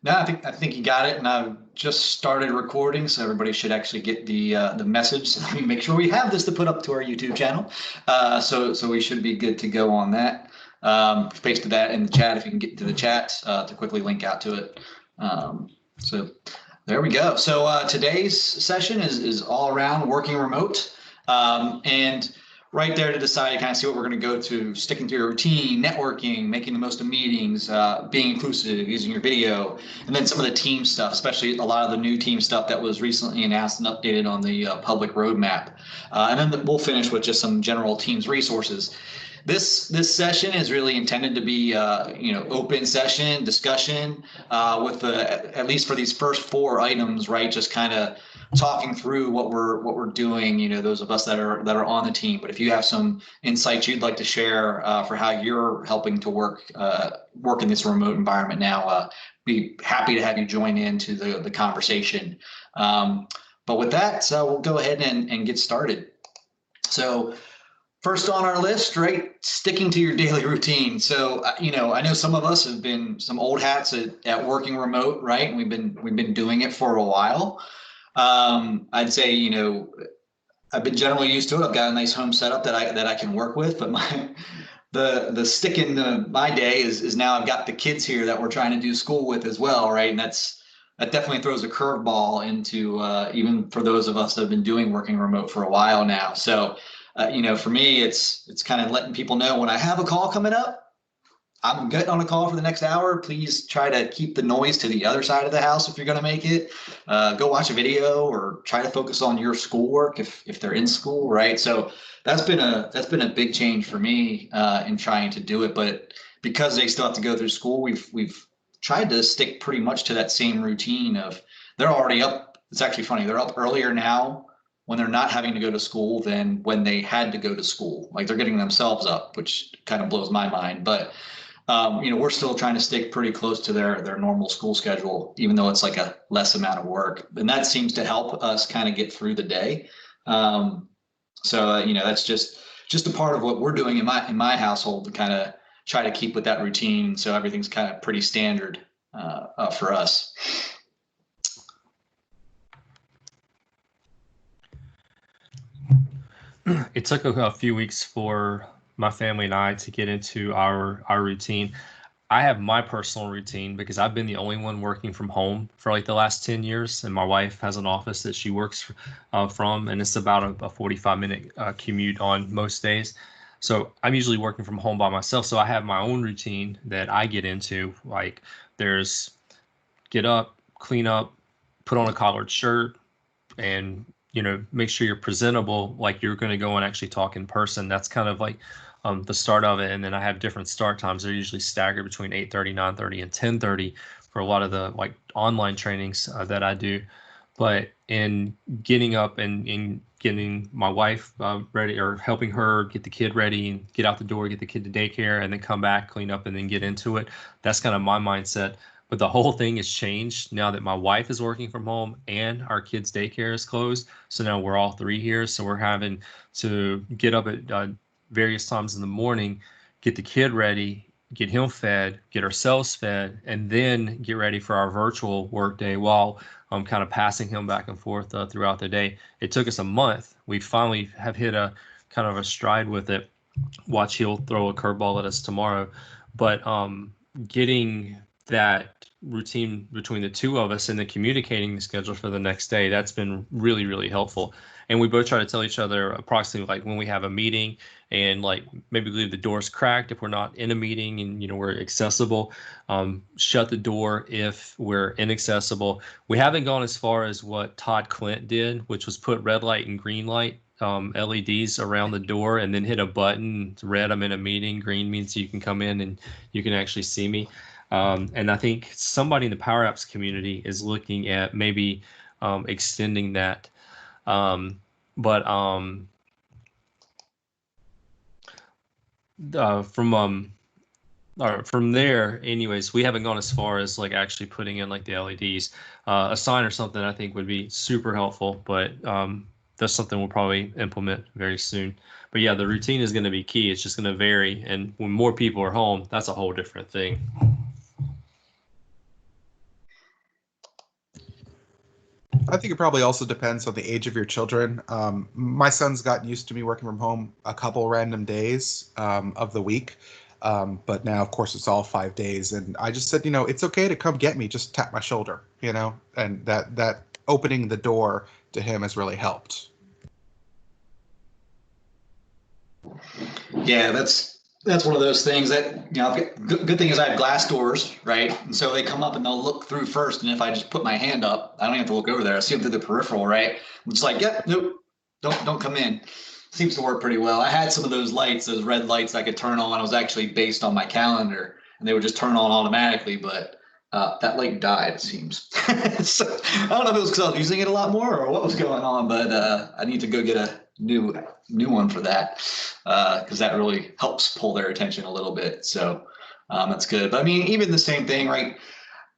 No, I think you got it, and I've just started recording, so everybody should actually get the message. So let me make sure we have this to put up to our YouTube channel. So we should be good to go on that. Pasted that in the chat if you can get to the chat to quickly link out to it. So there we go. So today's session is all around working remote, and right there to decide, kind of see what we're going to go to, sticking to your routine, networking, making the most of meetings, being inclusive, using your video, and then some of the team stuff, especially a lot of the new team stuff that was recently announced and updated on the public roadmap. And then we'll finish with just some general teams resources. This session is really intended to be open session discussion with at least for these first four items, right? Just kind of talking through what we're doing, those of us that are on the team. But if you have some insights you'd like to share for how you're helping to work in this remote environment now, be happy to have you join into the conversation. But with that, so we'll go ahead and get started. So first on our list, right, sticking to your daily routine. So, I know some of us have been some old hats at working remote, right? And we've been doing it for a while. I'd say, I've been generally used to it. I've got a nice home setup that I can work with, but the stick in my day is now I've got the kids here that we're trying to do school with as well, right? And that definitely throws a curveball into even for those of us that have been doing working remote for a while now. So, for me, it's kind of letting people know when I have a call coming up, I'm getting on a call for the next hour. Please try to keep the noise to the other side of the house if you're going to make it. Go watch a video or try to focus on your schoolwork if they're in school, right? So that's been a big change for me in trying to do it. But because they still have to go through school, we've tried to stick pretty much to that same routine of they're already up. It's actually funny. They're up earlier now when they're not having to go to school than when they had to go to school. Like they're getting themselves up, which kind of blows my mind. But we're still trying to stick pretty close to their normal school schedule, even though it's like a less amount of work. And that seems to help us kind of get through the day. That's just a part of what we're doing in my household to kind of try to keep with that routine. So everything's kind of pretty standard for us. It took a few weeks for my family and I to get into our routine. I have my personal routine because I've been the only one working from home for like the last 10 years, and my wife has an office that she works from, and it's about a 45-minute commute on most days. So I'm usually working from home by myself. So I have my own routine that I get into. Like there's get up, clean up, put on a collared shirt, and make sure you're presentable like you're going to go and actually talk in person. That's kind of like the start of it. And then I have different start times. They're usually staggered between 8:30, 9:30, and 10:30 for a lot of the like online trainings that I do. But in getting up and in getting my wife ready, or helping her get the kid ready and get out the door, get the kid to daycare, and then come back, clean up, and then get into it, that's kind of my mindset. But the whole thing has changed now that my wife is working from home and our kids' daycare is closed. So now we're all three here. So we're having to get up at various times in the morning, get the kid ready, get him fed, get ourselves fed, and then get ready for our virtual work day while I'm kind of passing him back and forth throughout the day. It took us a month. We finally have hit a kind of a stride with it. Watch, he'll throw a curveball at us tomorrow. But getting that routine between the two of us and then communicating the schedule for the next day, that's been really, really helpful. And we both try to tell each other approximately like when we have a meeting, and like maybe leave the doors cracked if we're not in a meeting and we're accessible. Shut the door if we're inaccessible. We haven't gone as far as what Todd Clint did, which was put red light and green light LEDs around the door and then hit a button. Red, I'm in a meeting. Green means you can come in and you can actually see me. And I think somebody in the Power Apps community is looking at maybe extending that. But from there, anyways, we haven't gone as far as like actually putting in like the LEDs. A sign or something I think would be super helpful, but that's something we'll probably implement very soon. But yeah, the routine is going to be key. It's just going to vary, and when more people are home, that's a whole different thing. I think it probably also depends on the age of your children. My son's gotten used to me working from home a couple random days of the week. But now, of course, it's all 5 days. And I just said, it's okay to come get me. Just tap my shoulder, and that opening the door to him has really helped. Yeah, that's one of those things that, good thing is I have glass doors, right? And so they come up and they'll look through first. And if I just put my hand up, I don't even have to look over there. I see them through the peripheral, right? I'm just like, yep, nope, don't come in. Seems to work pretty well. I had some of those lights, those red lights I could turn on. It was actually based on my calendar and they would just turn on automatically, but that light died, it seems. So I don't know if it was because I was using it a lot more or what was going on, but I need to go get a new one for that because that really helps pull their attention a little bit. So that's good. But I mean, even the same thing, right?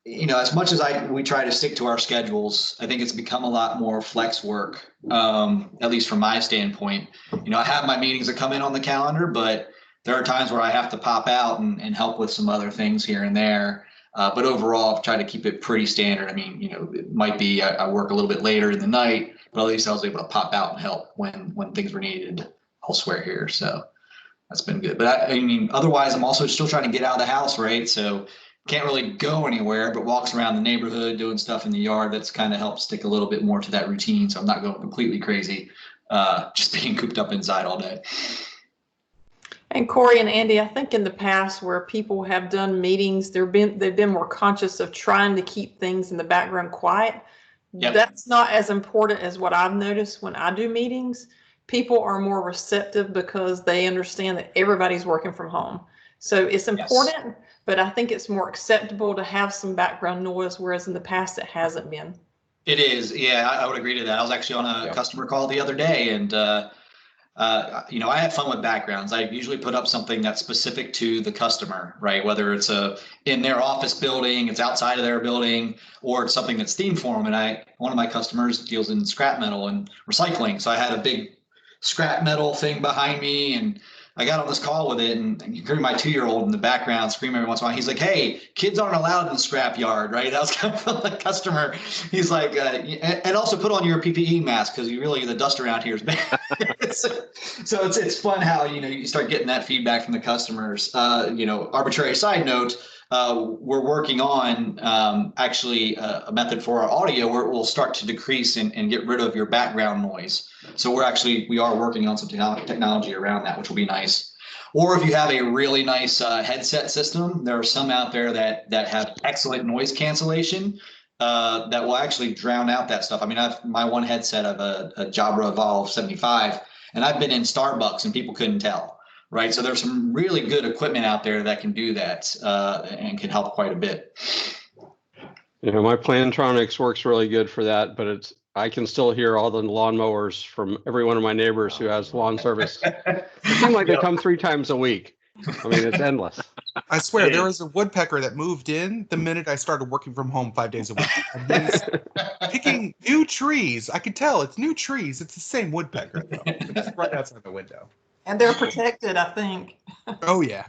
As much as we try to stick to our schedules, I think it's become a lot more flex work, at least from my standpoint. I have my meetings that come in on the calendar, but there are times where I have to pop out and help with some other things here and there. But overall, I've tried to keep it pretty standard. I mean, it might be I work a little bit later in the night, but at least I was able to pop out and help when things were needed elsewhere here. So that's been good. But I mean, otherwise, I'm also still trying to get out of the house, right? So can't really go anywhere, but walks around the neighborhood doing stuff in the yard. That's kind of helped stick a little bit more to that routine. So I'm not going completely crazy, just being cooped up inside all day. And Corey and Andy, I think in the past where people have done meetings, they've been more conscious of trying to keep things in the background quiet. Yep. That's not as important as what I've noticed when I do meetings. People are more receptive because they understand that everybody's working from home. So it's important, yes. But I think it's more acceptable to have some background noise, whereas in the past it hasn't been. It is. Yeah, I would agree to that. I was actually on a customer call the other day and I have fun with backgrounds. I usually put up something that's specific to the customer, right? Whether it's in their office building, it's outside of their building, or it's something that's themed for them. And one of my customers deals in scrap metal and recycling. So I had a big scrap metal thing behind me and I got on this call with it and you hear my 2-year-old in the background scream every once in a while. He's like, hey, kids aren't allowed in the scrap yard, right? That was kind of the customer. He's like, and also put on your PPE mask because the dust around here is bad. So it's fun how, you start getting that feedback from the customers. Arbitrary side note, we're working on actually a method for our audio where it will start to decrease and get rid of your background noise. So we are working on some technology around that, which will be nice. Or if you have a really nice headset system, there are some out there that have excellent noise cancellation that will actually drown out that stuff. I mean, my one headset of a Jabra Evolve 75, and I've been in Starbucks and people couldn't tell. Right. So there's some really good equipment out there that can do that and can help quite a bit. My Plantronics works really good for that, but I can still hear all the lawnmowers from every one of my neighbors who has lawn service. It seems like they come 3 times a week. I mean, it's endless. I swear, there was a woodpecker that moved in the minute I started working from home 5 days a week. And he's picking new trees. I could tell it's new trees. It's the same woodpecker, though. It's right outside the window. And they're protected, I think. Oh, yeah.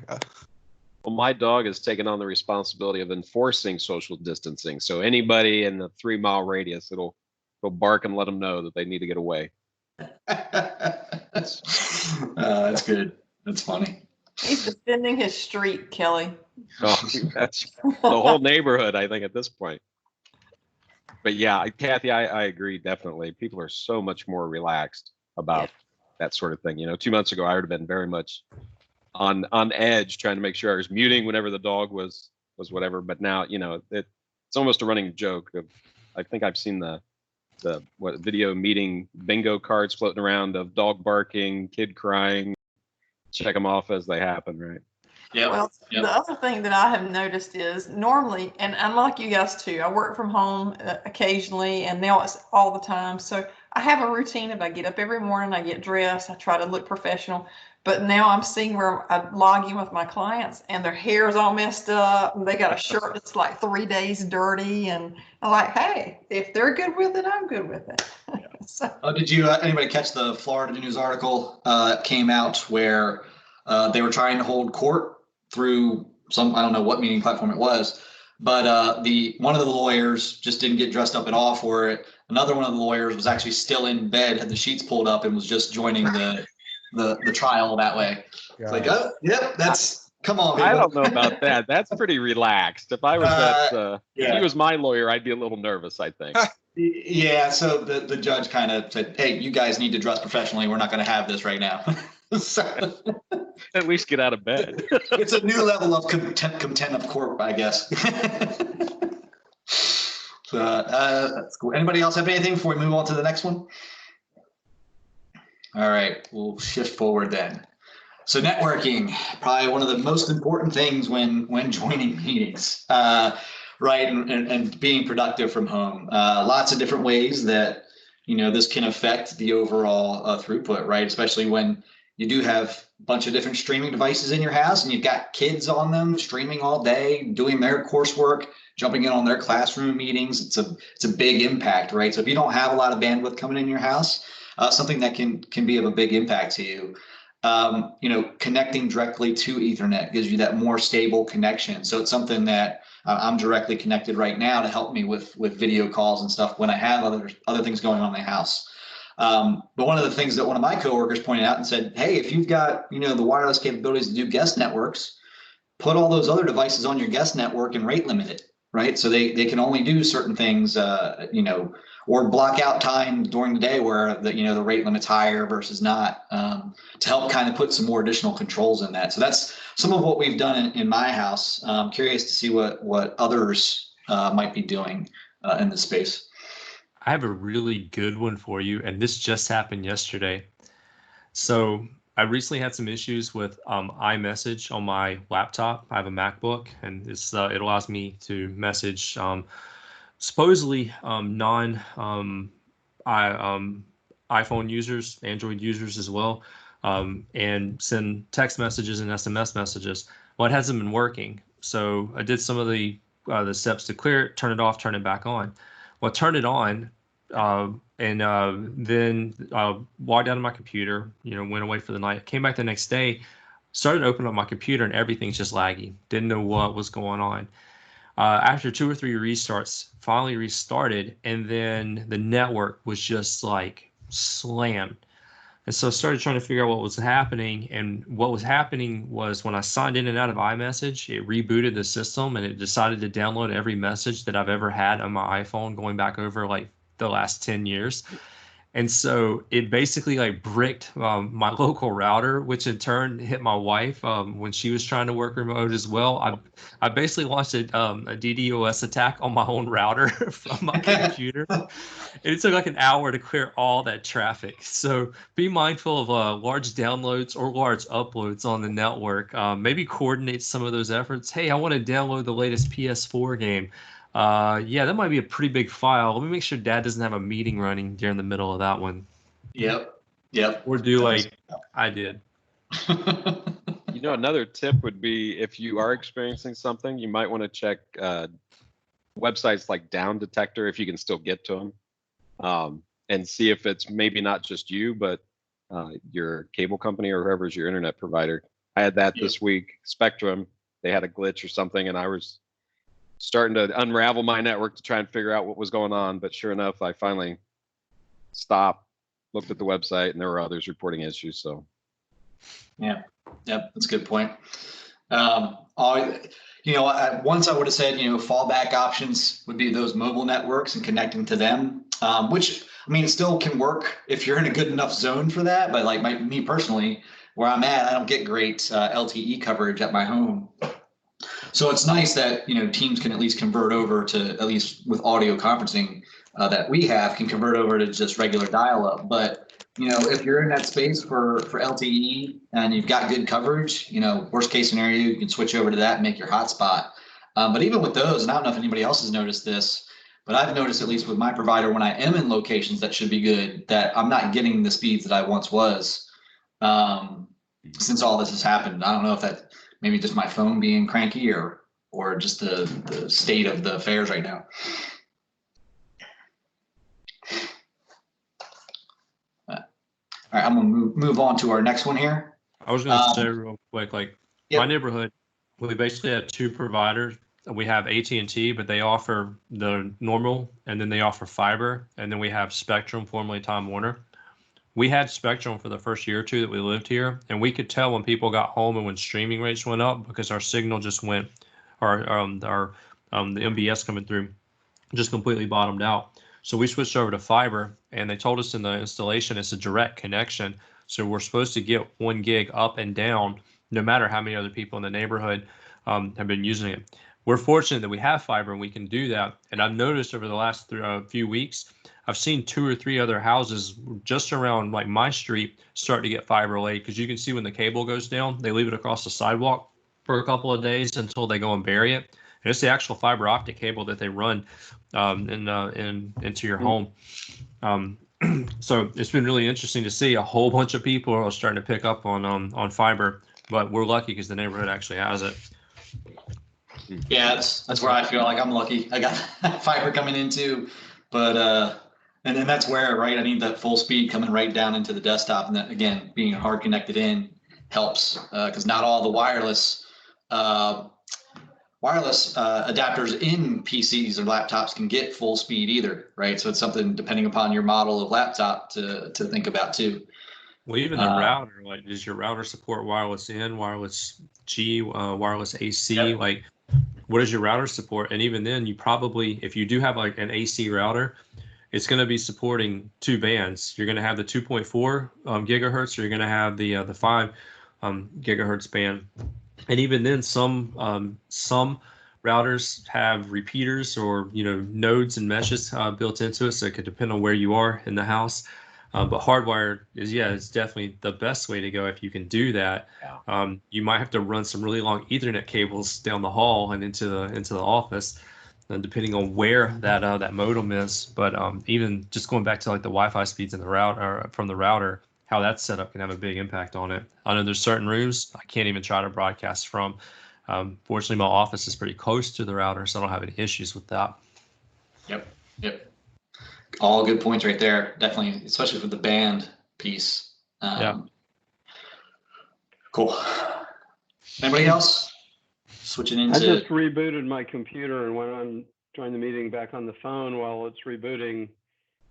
Well, my dog has taken on the responsibility of enforcing social distancing. So anybody in the 3-mile radius, it'll bark and let them know that they need to get away. That's good. That's funny. He's defending his street, Kelly. Oh, that's the whole neighborhood, I think, at this point. But yeah, Kathy, I agree, definitely. People are so much more relaxed about that sort of thing. 2 months ago, I would have been very much on edge, trying to make sure I was muting whenever the dog was whatever. But now, it's almost a running joke. I think I've seen the video meeting bingo cards floating around of dog barking, kid crying. Check them off as they happen, right? Yeah. Well, the other thing that I have noticed is normally, and I'm like you guys too, I work from home occasionally, and now it's all the time. So I have a routine of I get up every morning, I get dressed, I try to look professional. But now I'm seeing where I log in with my clients and their hair is all messed up and they got a shirt that's like 3 days dirty. And I'm like, hey, if they're good with it, I'm good with it. So. Did anybody catch the Florida news article that came out where they were trying to hold court through I don't know what meeting platform it was, but one of the lawyers just didn't get dressed up at all for it. Another one of the lawyers was actually still in bed, had the sheets pulled up, and was just joining the trial that way. It's like, oh, yep, that's, come on, people. I don't know about that. That's pretty relaxed. If I was if yeah. he was my lawyer, I'd be a little nervous, I think. Yeah, so the judge kind of said, hey, you guys need to dress professionally. We're not going to have this right now. So, At least get out of bed. it's a new level of contempt of court, I guess. So, that's cool. Anybody else have anything before we move on to the next one? All right, we'll shift forward then. So networking, probably one of the most important things when joining meetings, right? And being productive from home. Lots of different ways that, this can affect the overall throughput, right? Especially when you do have a bunch of different streaming devices in your house and you've got kids on them streaming all day, doing their coursework, jumping in on their classroom meetings. It's a big impact, right? So if you don't have a lot of bandwidth coming in your house, something that can be of a big impact to you. Connecting directly to Ethernet gives you that more stable connection. So it's something that I'm directly connected right now to help me with video calls and stuff when I have other things going on in my house. But one of the things that one of my coworkers pointed out and said, hey, if you've got, the wireless capabilities to do guest networks, put all those other devices on your guest network and rate limit it, right? So they can only do certain things, or block out time during the day where the rate limit's higher versus not, to help kind of put some more additional controls in that. So that's some of what we've done in my house. I'm curious to see what others might be doing in this space. I have a really good one for you, and this just happened yesterday. So I recently had some issues with iMessage on my laptop. I have a MacBook, and it allows me to message supposedly iPhone users, Android users as well, and send text messages and SMS messages. Well, it hasn't been working, so I did some of the steps to clear it, turn it off, turn it back on. Well, I turned it on, and then logged out of my computer, went away for the night, came back the next day, started opening up my computer, and everything's just laggy. Didn't know what was going on. After 2 or 3 restarts, finally restarted, and then the network was just like slammed. And so I started trying to figure out what was happening, and what was happening was when I signed in and out of iMessage, it rebooted the system, and it decided to download every message that I've ever had on my iPhone going back over like the last 10 years. And so it basically like bricked my local router, which in turn hit my wife when she was trying to work remote as well. I basically launched a DDoS attack on my own router from my computer. And it took like an hour to clear all that traffic. So be mindful of large downloads or large uploads on the network. Maybe coordinate some of those efforts. Hey, I want to download the latest PS4 game. Yeah, that might be a pretty big file. Let me make sure Dad doesn't have a meeting running during the middle of that one. Yep. Or do like I did. Another tip would be if you are experiencing something, you might want to check websites like Down Detector if you can still get to them, and see if it's maybe not just you, but your cable company or whoever's your internet provider. I had that this week. Spectrum, they had a glitch or something, and I was starting to unravel my network to try and figure out what was going on. But sure enough, I finally stopped, looked at the website, and there were others reporting issues. So, yeah, that's a good point. Once I would have said, fallback options would be those mobile networks and connecting to them, which it still can work if you're in a good enough zone for that. But like me personally, where I'm at, I don't get great LTE coverage at my home. So it's nice that, teams can at least convert over to, at least with audio conferencing that we have, can convert over to just regular dial-up. But, if you're in that space for LTE and you've got good coverage, worst case scenario, you can switch over to that and make your hotspot. But even with those, and I don't know if anybody else has noticed this, but I've noticed, at least with my provider, when I am in locations that should be good, that I'm not getting the speeds that I once was since all this has happened. I don't know if that maybe just my phone being cranky or just the state of the affairs right now. All right, I'm gonna move on to our next one here. I was gonna say real quick, my neighborhood, we basically have 2 providers we have AT&T, but they offer the normal, and then they offer fiber, and then we have Spectrum, formerly Time Warner. We had Spectrum for the first year or two that we lived here, and we could tell when people got home and when streaming rates went up because our signal just went, the MBS coming through just completely bottomed out. So we switched over to fiber, and they told us in the installation it's a direct connection. So we're supposed to get 1 gig up and down, no matter how many other people in the neighborhood have been using it. We're fortunate that we have fiber and we can do that. And I've noticed over the last few weeks, I've seen 2 or 3 other houses just around like my street start to get fiber laid, because you can see when the cable goes down, they leave it across the sidewalk for a couple of days until they go and bury it. And it's the actual fiber optic cable that they run into your home. So it's been really interesting to see a whole bunch of people are starting to pick up on fiber, but we're lucky because the neighborhood actually has it. Yeah, that's where I feel like I'm lucky. I got fiber coming in too, but and then that's where, right, I need that full speed coming right down into the desktop, and that, again, being hard connected in helps, because not all the wireless adapters in PCs or laptops can get full speed either, right? So it's something, depending upon your model of laptop, to think about too. Well, even the router, like, does your router support wireless in, wireless G, wireless AC? Yep. Like, what does your router support? And even then, you probably, if you do have like an AC router, it's going to be supporting 2 bands. You're going to have the 2.4 gigahertz, or you're going to have the 5 gigahertz band. And even then, some routers have repeaters or nodes and meshes built into it, so it could depend on where you are in the house. But hardwired is definitely the best way to go if you can do that. Yeah. You might have to run some really long Ethernet cables down the hall and into the office, depending on where that modem is. But even just going back to like the Wi-Fi speeds in the router, from the router, how that's set up can have a big impact on it. I know there's certain rooms I can't even try to broadcast from. Fortunately, my office is pretty close to the router, so I don't have any issues with that. Yep. All good points right there. Definitely, especially with the band piece. Yeah. Cool. Anybody else? Switching into. I just rebooted my computer and went on, joined the meeting back on the phone while it's rebooting.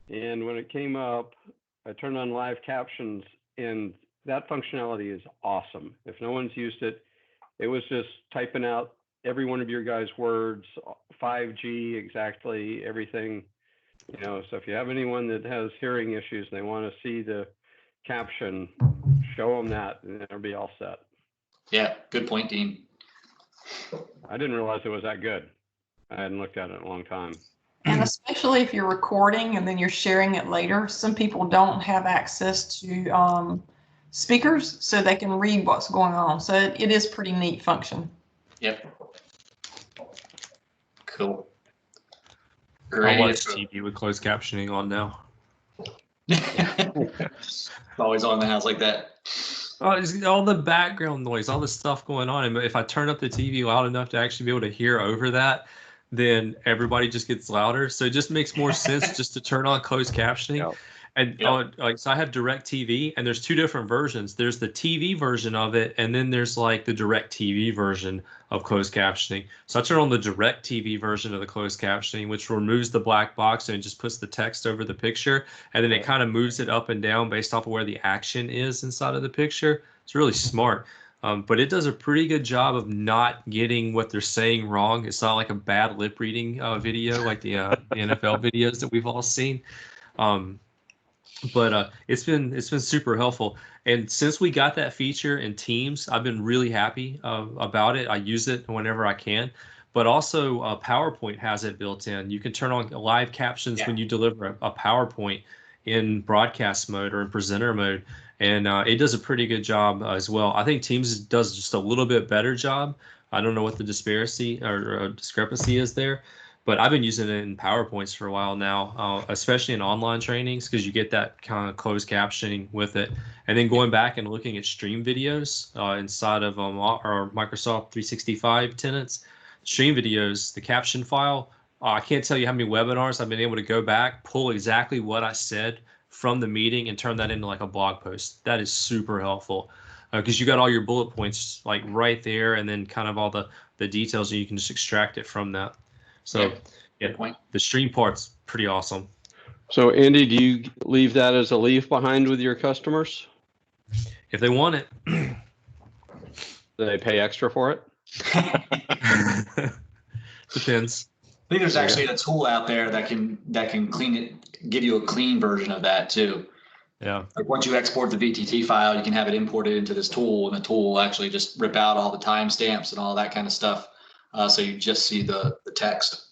And when it came up, I turned on live captions, and that functionality is awesome. If no one's used it, it was just typing out every one of your guys' words, 5G, exactly everything. So if you have anyone that has hearing issues and they want to see the caption, show them that, and they'll be all set. Yeah, good point, Dean. I didn't realize it was that good. I hadn't looked at it in a long time. And especially if you're recording and then you're sharing it later, some people don't have access to speakers, so they can read what's going on. So it is pretty neat function. Yep. Cool. I watch TV with closed captioning on now. It's always on in the house like that. Oh, it's all the background noise, all the stuff going on. And if I turn up the TV loud enough to actually be able to hear over that, then everybody just gets louder. So it just makes more sense just to turn on closed captioning. Yep. And so I have Direct TV, and there's 2 different versions. There's the TV version of it, and then there's like the Direct TV version of closed captioning. So I turn on the Direct TV version of the closed captioning, which removes the black box and just puts the text over the picture, and then it kind of moves it up and down based off of where the action is inside of the picture. It's really smart. But it does a pretty good job of not getting what they're saying wrong. It's not like a bad lip reading video like the NFL videos that we've all seen. But it's been super helpful. And since we got that feature in Teams, I've been really happy about it. I use it whenever I can. But also PowerPoint has it built in. You can turn on live captions when you deliver a PowerPoint in broadcast mode or in presenter mode. And it does a pretty good job as well. I think Teams does just a little bit better job. I don't know what the disparity or discrepancy is there. But I've been using it in PowerPoints for a while now, especially in online trainings, because you get that kind of closed captioning with it. And then going back and looking at stream videos inside of our Microsoft 365 tenants, stream videos, the caption file, I can't tell you how many webinars I've been able to go back, pull exactly what I said from the meeting and turn that into like a blog post. That is super helpful. because you got all your bullet points like right there, and then kind of all the details, and you can just extract it from that. So Good point. the stream part's pretty awesome. So Andy, do you leave that as a leave behind with your customers? If they want it. Do they pay extra for it? Depends. I think there's actually a tool out there that can clean it, give you a clean version of that too. Yeah. Like once you export the VTT file, you can have it imported into this tool, and the tool will actually just rip out all the timestamps and all that kind of stuff. So you just see the text.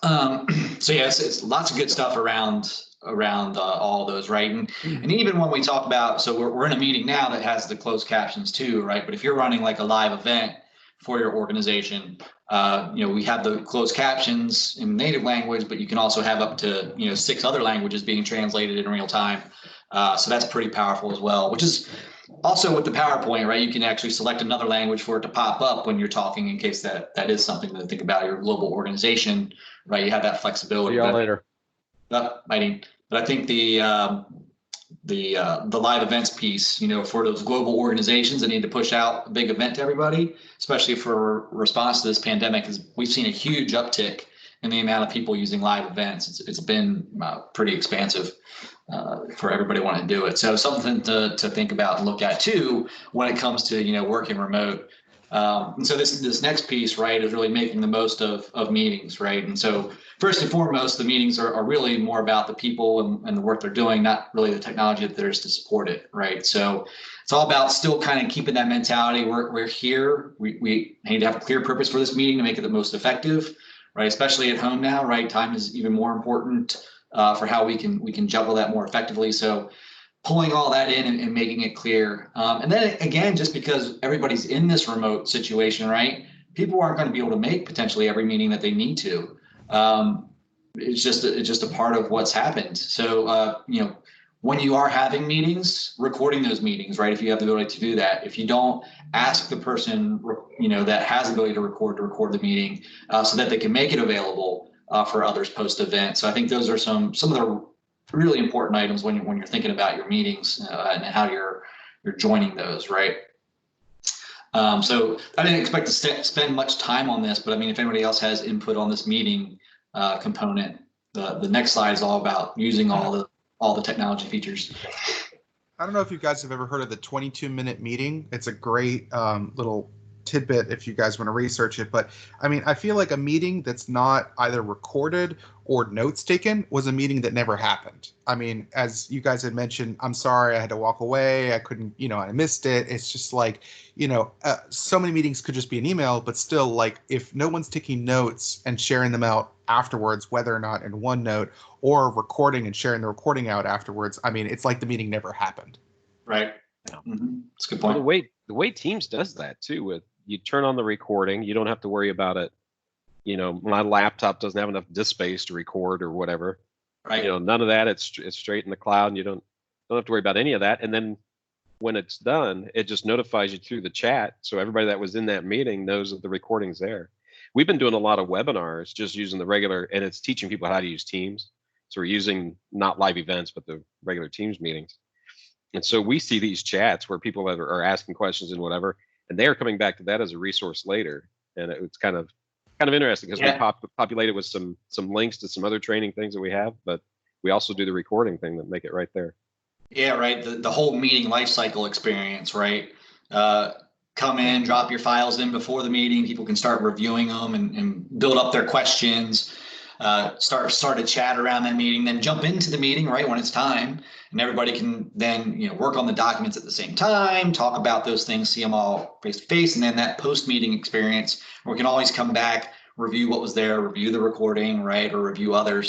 So yes, it's lots of good stuff around all those, right? And even when we talk about, so we're in a meeting now that has the closed captions too, right? But if you're running like a live event for your organization, we have the closed captions in native language, but you can also have up to 6 other languages being translated in real time. So that's pretty powerful as well, which is also with the PowerPoint, right? You can actually select another language for it to pop up when you're talking, in case that is something to think about your global organization, right? You have that flexibility. See y'all later. But I think the live events piece, for those global organizations that need to push out a big event to everybody, especially for response to this pandemic, is we've seen a huge uptick in the amount of people using live events. It's been pretty expansive for everybody wanting to do it. So something to think about and look at too when it comes to working remote. And so this next piece, right, is really making the most of meetings, right? And so first and foremost, the meetings are really more about the people and the work they're doing, not really the technology that there is to support it, right? So it's all about still kind of keeping that mentality. We're here. We need to have a clear purpose for this meeting to make it the most effective, right? Especially at home now, right? Time is even more important for how we can juggle that more effectively. So pulling all that in and making it clear. And then again, just because everybody's in this remote situation, right? People aren't going to be able to make potentially every meeting that they need to. It's just a part of what's happened. So, when you are having meetings, recording those meetings, right? If you have the ability to do that, if you don't, ask the person, that has the ability to record the meeting so that they can make it available for others post-event. So I think those are some of the really important items when you're thinking about your meetings and how you're joining those, right? So I didn't expect to spend much time on this, but I mean, if anybody else has input on this meeting component, the next slide is all about using all the technology features. I don't know if you guys have ever heard of the 22-minute meeting. It's a great little tidbit if you guys want to research it. But I mean, I feel like a meeting that's not either recorded or notes taken was a meeting that never happened. I mean, as you guys had mentioned, I'm sorry, I had to walk away. I couldn't, I missed it. It's just like, so many meetings could just be an email, but still, like, if no one's taking notes and sharing them out afterwards, whether or not in OneNote or recording and sharing the recording out afterwards, I mean, it's like the meeting never happened. Right. Mm-hmm. That's a good point. Well, the way Teams does that too, with you turn on the recording, you don't have to worry about it. My laptop doesn't have enough disk space to record or whatever. Right. None of that. It's straight in the cloud, and you don't have to worry about any of that. And then when it's done, it just notifies you through the chat, so everybody that was in that meeting knows that the recording's there. We've been doing a lot of webinars just using the regular, and it's teaching people how to use Teams. So we're using not live events, but the regular Teams meetings. And so we see these chats where people are asking questions and whatever, and they are coming back to that as a resource later. And it's kind of interesting because we populate it with some links to some other training things that we have, but we also do the recording thing that make it right there. Yeah, right. The whole meeting lifecycle experience, right? Come in, drop your files in before the meeting. People can start reviewing them and build up their questions. Start a chat around that meeting, then jump into the meeting right when it's time, and everybody can then work on the documents at the same time, talk about those things, see them all face to face, and then that post-meeting experience where we can always come back, review what was there, review the recording, right, or review other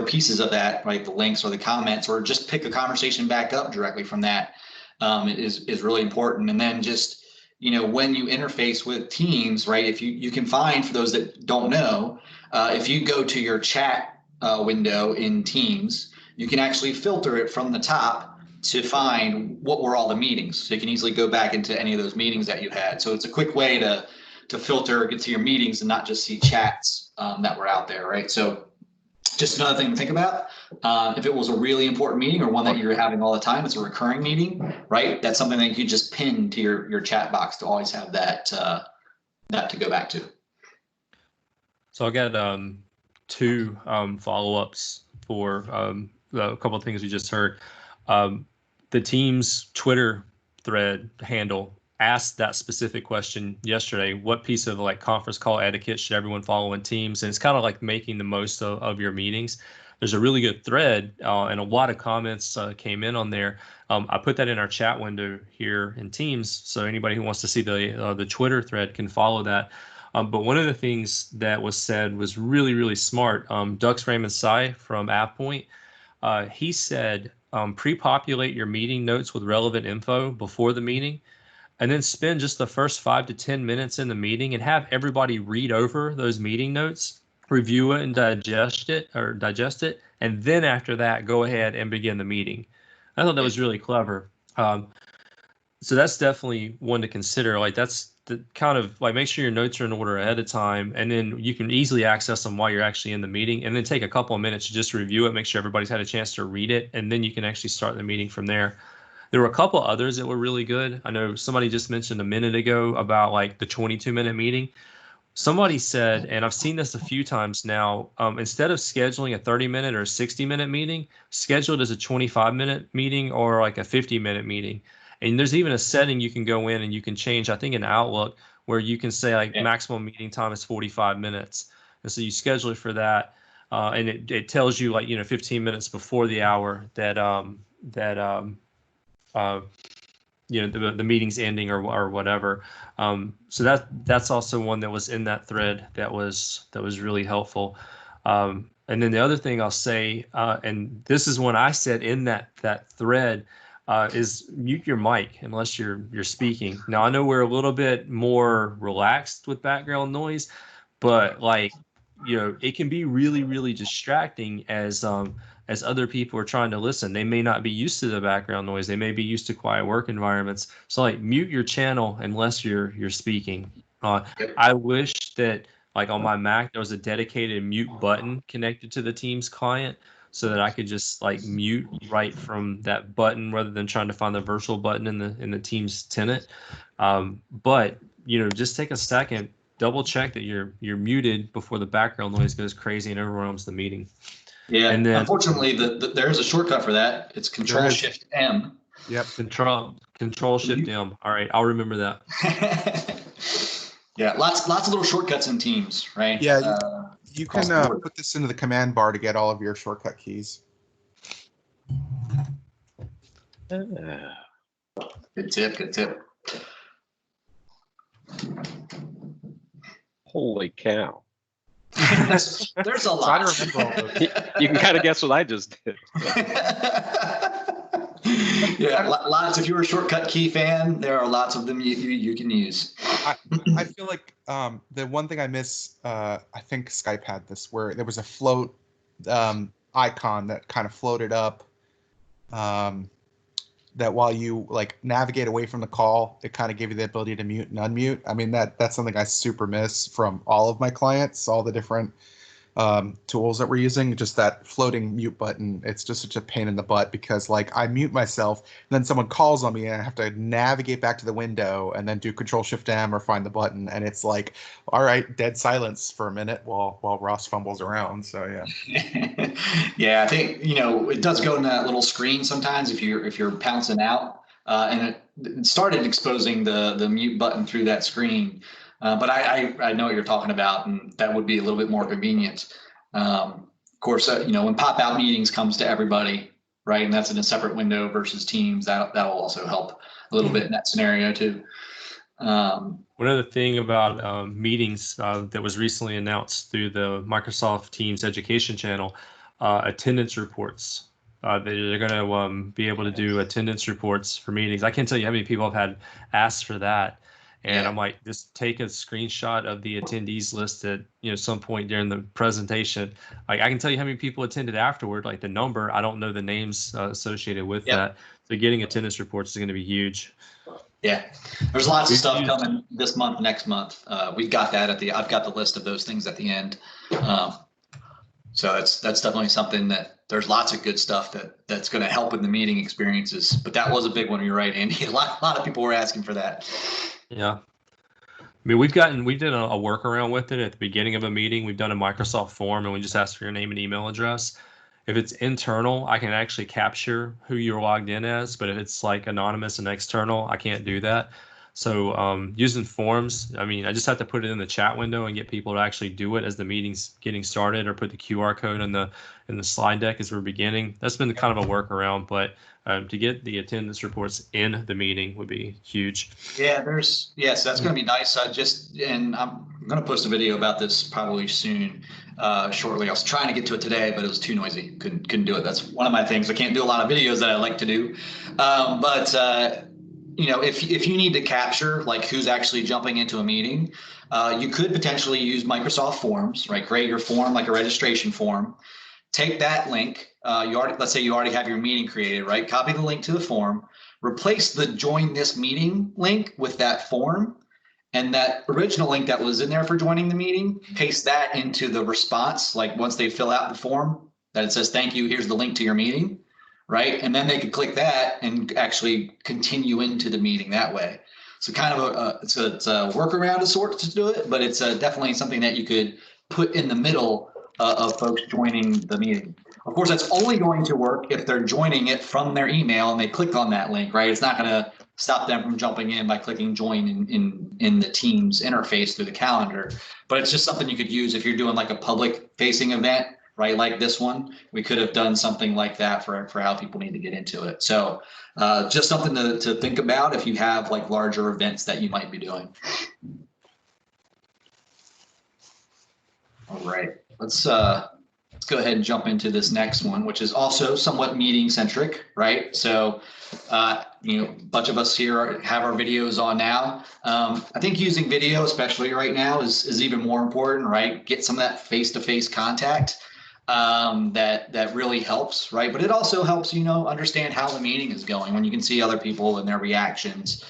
pieces of that, right, the links or the comments, or just pick a conversation back up directly from that is really important. And then just when you interface with Teams, right, if you can find, for those that don't know, if you go to your chat window in Teams, you can actually filter it from the top to find what were all the meetings. So you can easily go back into any of those meetings that you had. So it's a quick way to filter, get to your meetings and not just see chats that were out there, right? So Just another thing to think about. If it was a really important meeting or one that you're having all the time, it's a recurring meeting, right? That's something that you could just pin to your chat box to always have that that to go back to. So I got two follow-ups for a couple of things we just heard. The team's Twitter thread handle asked that specific question yesterday. What piece of like conference call etiquette should everyone follow in Teams? And it's kind of like making the most of your meetings. There's a really good thread and a lot of comments came in on there. I put that in our chat window here in Teams, so anybody who wants to see the Twitter thread can follow that. But one of the things that was said was really, really smart. Dux Raymond Sy from AppPoint, he said, pre-populate your meeting notes with relevant info before the meeting, and then spend just the first 5 to 10 minutes in the meeting and have everybody read over those meeting notes, review it and digest it, and then after that, go ahead and begin the meeting. I thought that was really clever. So that's definitely one to consider. Like that's the kind of like make sure your notes are in order ahead of time, and then you can easily access them while you're actually in the meeting, and then take a couple of minutes to just review it, make sure everybody's had a chance to read it, and then you can actually start the meeting from there. There were a couple others that were really good. I know somebody just mentioned a minute ago about like the 22-minute meeting. Somebody said, and I've seen this a few times now, instead of scheduling a 30-minute or a 60-minute meeting, schedule it as a 25-minute meeting or like a 50-minute meeting. And there's even a setting you can go in and you can change, I think in Outlook, where you can say like maximum meeting time is 45 minutes. And so you schedule it for that. And it tells you like, 15 minutes before the hour that the meeting's ending or whatever. So that's also one that was in that thread that was really helpful. And then the other thing I'll say, and this is one I said in that thread, is mute your mic unless you're speaking. Now I know we're a little bit more relaxed with background noise, but like it can be really, really distracting as other people are trying to listen. They may not be used to the background noise. They may be used to quiet work environments. So like mute your channel unless you're speaking. I wish that like on my Mac there was a dedicated mute button connected to the Teams client so that I could just like mute right from that button rather than trying to find the virtual button in the Teams tenant. But just take a second, double check that you're muted before the background noise goes crazy and overwhelms the meeting. Yeah, and then unfortunately, there's a shortcut for that. It's Control-Shift-M. Yep. Control-Shift-M. All right, I'll remember that. Yeah, lots of little shortcuts in Teams, right? Yeah, you can put this into the command bar to get all of your shortcut keys. Good tip. Holy cow. There's a lot. Try to remember all those. You can kind of guess what I just did. Yeah, lots. If you're a shortcut key fan, there are lots of them you can use. I feel like the one thing I miss, I think Skype had this, where there was a float icon that kind of floated up, that while you like navigate away from the call, it kind of gave you the ability to mute and unmute. I mean, that's something I super miss from all of my clients, all the different tools that we're using. Just that floating mute button, it's just such a pain in the butt because like I mute myself and then someone calls on me and I have to navigate back to the window and then do Control-Shift-M or find the button, and it's like, all right, dead silence for a minute while Ross fumbles around. So yeah. Yeah, I think it does go in that little screen sometimes if you're pouncing out, and it started exposing the mute button through that screen. But I know what you're talking about, and that would be a little bit more convenient. Of course, when pop-out meetings comes to everybody, right, and that's in a separate window versus Teams, that will also help a little bit in that scenario too. One other thing about meetings that was recently announced through the Microsoft Teams Education channel, attendance reports. They're going to be able to do attendance reports for meetings. I can't tell you how many people have had asked for that. And I'm like, just take a screenshot of the attendees list at some point during the presentation. Like I can tell you how many people attended afterward, like the number. I don't know the names associated with that. So getting attendance reports is going to be huge. Yeah, there's lots of stuff coming this month, next month. We've got that I've got the list of those things at the end. So that's definitely something that there's lots of good stuff that's going to help in the meeting experiences. But that was a big one. You're right, Andy. A lot of people were asking for that. Yeah. I mean, we did a workaround with it at the beginning of a meeting. We've done a Microsoft form and we just ask for your name and email address. If it's internal, I can actually capture who you're logged in as, but if it's like anonymous and external, I can't do that. So using forms, I mean, I just have to put it in the chat window and get people to actually do it as the meeting's getting started, or put the QR code in the slide deck as we're beginning. That's been kind of a workaround, but to get the attendance reports in the meeting would be huge. Yeah, yes, that's going to be nice. And I'm going to post a video about this probably soon, shortly. I was trying to get to it today, but it was too noisy. Couldn't do it. That's one of my things. I can't do a lot of videos that I like to do. If you need to capture like who's actually jumping into a meeting, you could potentially use Microsoft Forms, right? Create your form like a registration form. Take that link. Let's say you already have your meeting created, right? Copy the link to the form. Replace the join this meeting link with that form, and that original link that was in there for joining the meeting, paste that into the response. Like once they fill out the form that it says, thank you, here's the link to your meeting, right? And then they could click that and actually continue into the meeting that way. So kind of it's a workaround of sorts to do it, but it's definitely something that you could put in the middle of folks joining the meeting. Of course, that's only going to work if they're joining it from their email and they click on that link, right? It's not going to stop them from jumping in by clicking join in the Teams interface through the calendar. But it's just something you could use if you're doing like a public facing event, right? Like this one, we could have done something like that for how people need to get into it. So just something to think about if you have like larger events that you might be doing. All right, let's go ahead and jump into this next one, which is also somewhat meeting centric, right? So, a bunch of us here have our videos on now. I think using video, especially right now, is even more important, right? Get some of that face-to-face contact that really helps, right? But it also helps, understand how the meeting is going when you can see other people and their reactions.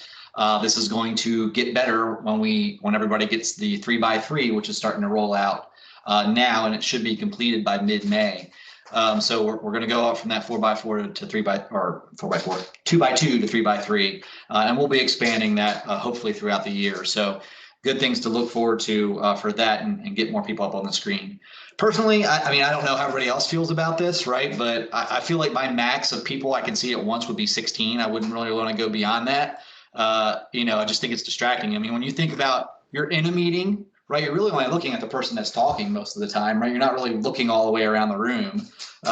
This is going to get better when everybody gets the 3x3, which is starting to roll out now, and it should be completed by mid-May. So we're going to go up from that 4x4 to 2x2 to 3x3, and we'll be expanding that hopefully throughout the year. So good things to look forward to for that, and get more people up on the screen. Personally, I mean, I don't know how everybody else feels about this, right? But I feel like my max of people I can see at once would be 16. I wouldn't really want to go beyond that. I just think it's distracting. I mean, when you think about you're in a meeting, right, you're really only looking at the person that's talking most of the time, right? You're not really looking all the way around the room.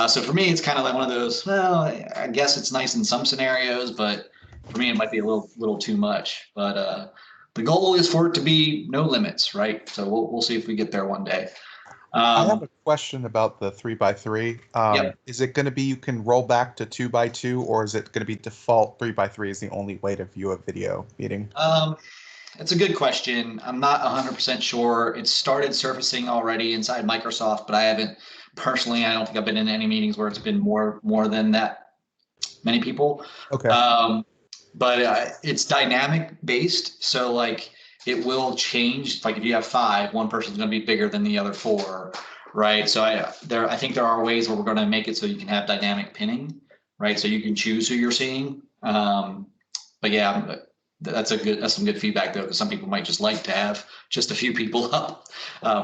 So for me, it's kind of like one of those, well, I guess it's nice in some scenarios, but for me, it might be a little too much. But the goal is for it to be no limits, right? So we'll see if we get there one day. I have a question about the 3x3. Yep. Is it going to be you can roll back to 2x2, or is it going to be default 3x3 is the only way to view a video meeting? It's a good question. I'm not 100% sure. It started surfacing already inside Microsoft, but I haven't personally. I don't think I've been in any meetings where it's been more than that many people. Okay. But it's dynamic based, so like it will change. Like if you have 5, one person's going to be bigger than the other 4, right? So I think there are ways where we're going to make it so you can have dynamic pinning, right? So you can choose who you're seeing. But yeah. That's some good feedback though, because some people might just like to have just a few people up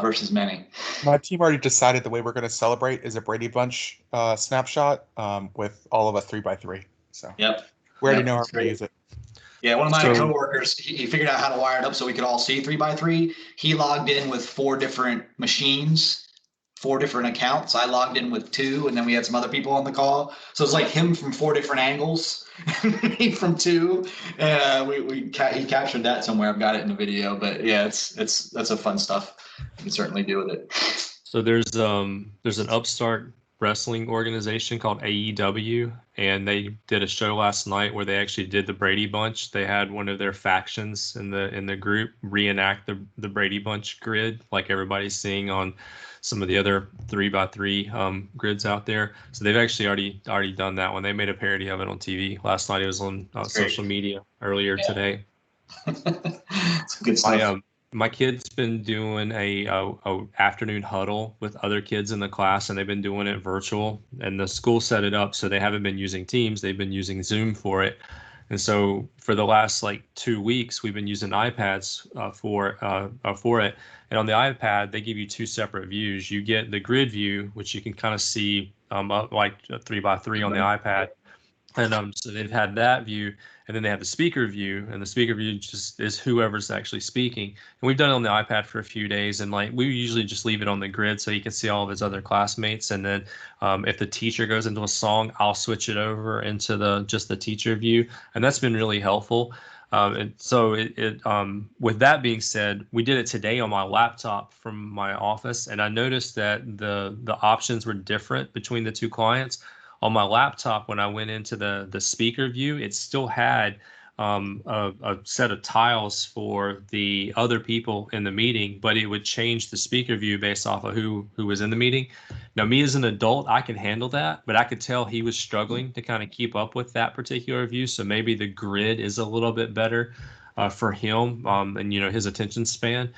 versus many. My team already decided the way we're going to celebrate is a Brady Bunch snapshot with all of us 3x3. So yep, we already know how to use it. Yeah, one of my coworkers, he figured out how to wire it up so we could all see 3x3. He logged in with 4 different machines, 4 different accounts. I logged in with 2, and then we had some other people on the call. So it's like him from 4 different angles, me from 2. He captured that somewhere. I've got it in the video, but yeah, that's a fun stuff. You can certainly do with it. So there's an upstart wrestling organization called AEW, and they did a show last night where they actually did the Brady Bunch. They had one of their factions in the group reenact the Brady Bunch grid, like everybody's seeing on some of the other 3x3 grids out there. So they've actually already done that one. They made a parody of it on TV last night. It was on social media earlier today. It's good stuff. my kid's been doing a afternoon huddle with other kids in the class, and they've been doing it virtual. And the school set it up so they haven't been using Teams; they've been using Zoom for it. And so for the last like 2 weeks, we've been using iPads for it. And on the iPad, they give you two separate views. You get the grid view, which you can kind of see up like a 3x3 on the iPad. And so they've had that view, and then they have the speaker view, and the speaker view just is whoever's actually speaking. And we've done it on the iPad for a few days, and like we usually just leave it on the grid so you can see all of his other classmates. And then if the teacher goes into a song, I'll switch it over into just the teacher view, and that's been really helpful. And so with that being said, we did it today on my laptop from my office, and I noticed that the options were different between the two clients. On my laptop, when I went into the speaker view, it still had a set of tiles for the other people in the meeting, but it would change the speaker view based off of who was in the meeting. Now, me as an adult, I can handle that, but I could tell he was struggling to kind of keep up with that particular view. So maybe the grid is a little bit better for him and his attention span.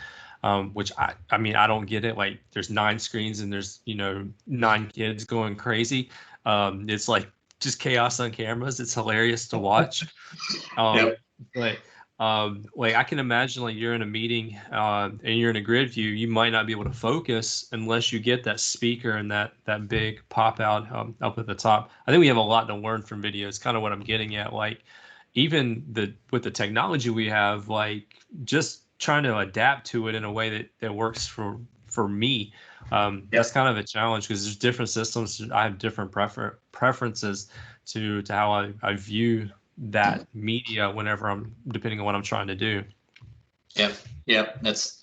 Which I mean, I don't get it. Like there's 9 screens and there's 9 kids going crazy. It's like just chaos on cameras. It's hilarious to watch. Yep. But like I can imagine like you're in a meeting and you're in a grid view, you might not be able to focus unless you get that speaker and that big pop out up at the top. I think we have a lot to learn from video. It's kind of what I'm getting at. Like even with the technology we have, like just trying to adapt to it in a way that works for me. That's kind of a challenge because there's different systems. I have different preferences to how I view that media depending on what I'm trying to do. Yep. That's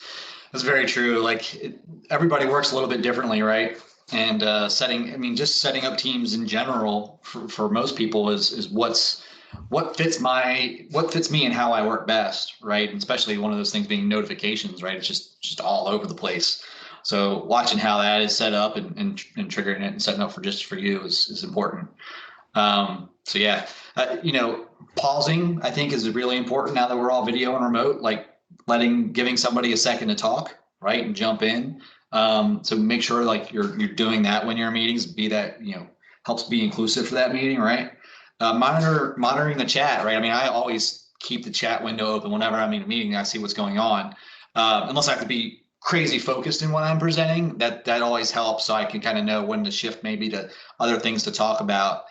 very true. Like everybody works a little bit differently, right? And just setting up teams in general for most people is what fits me and how I work best, right? And especially one of those things being notifications, right? It's just all over the place. So watching how that is set up and triggering it and setting up just for you is important. So yeah, pausing I think is really important now that we're all video and remote, like giving somebody a second to talk, right? And jump in. So make sure like you're doing that when you're in meetings, be that, helps be inclusive for that meeting, right? Monitoring the chat, right? I mean, I always keep the chat window open whenever I'm in a meeting. I see what's going on, unless I have to be crazy focused in what I'm presenting. That always helps, so I can kind of know when to shift maybe to other things to talk about.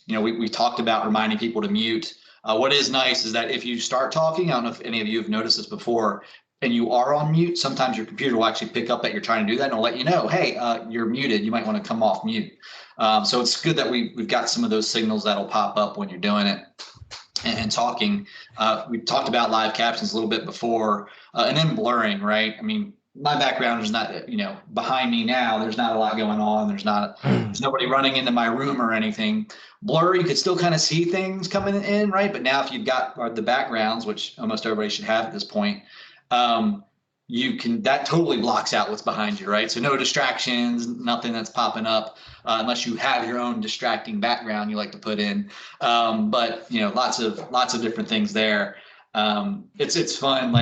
We talked about reminding people to mute. What is nice is that if you start talking, I don't know if any of you have noticed this before, and you are on mute, sometimes your computer will actually pick up that you're trying to do that and it'll let you know, hey, you're muted. You might want to come off mute. So it's good that we've got some of those signals that'll pop up when you're doing it and talking. We talked about live captions a little bit before, and then blurring, right? I mean, my background is not, behind me now, there's not a lot going on. There's nobody running into my room or anything. Blur, you could still kind of see things coming in, right? But now if you've got the backgrounds, which almost everybody should have at this point, that totally blocks out what's behind you, right? So no distractions, nothing that's popping up, unless you have your own distracting background you like to put in. But lots of different things there. It's fun.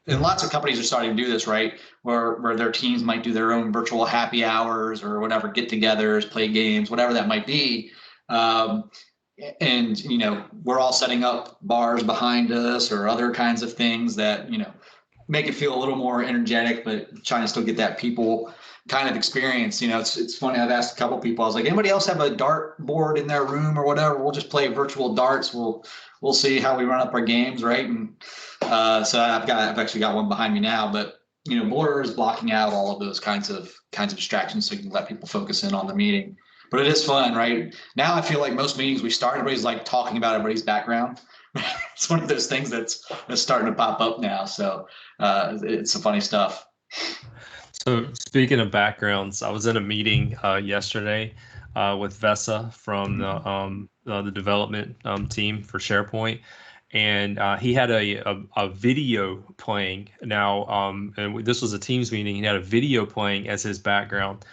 And lots of companies are starting to do this, right? Where their teams might do their own virtual happy hours or whatever, get-togethers, play games, whatever that might be. And we're all setting up bars behind us or other kinds of things that make it feel a little more energetic, but trying to still get that people kind of experience. It's funny. I've asked a couple people. I was like, anybody else have a dart board in their room or whatever? We'll just play virtual darts. We'll see how we run up our games, right? And so I've actually got one behind me now. But Blur is blocking out all of those kinds of distractions, so you can let people focus in on the meeting. But it is fun, right? Now I feel like most meetings we start, everybody's like talking about everybody's background. It's one of those things that's starting to pop up now. So it's some funny stuff. So speaking of backgrounds, I was in a meeting yesterday with Vesa from the development team for SharePoint, and he had a video playing. Now, and this was a Teams meeting. He had a video playing as his background.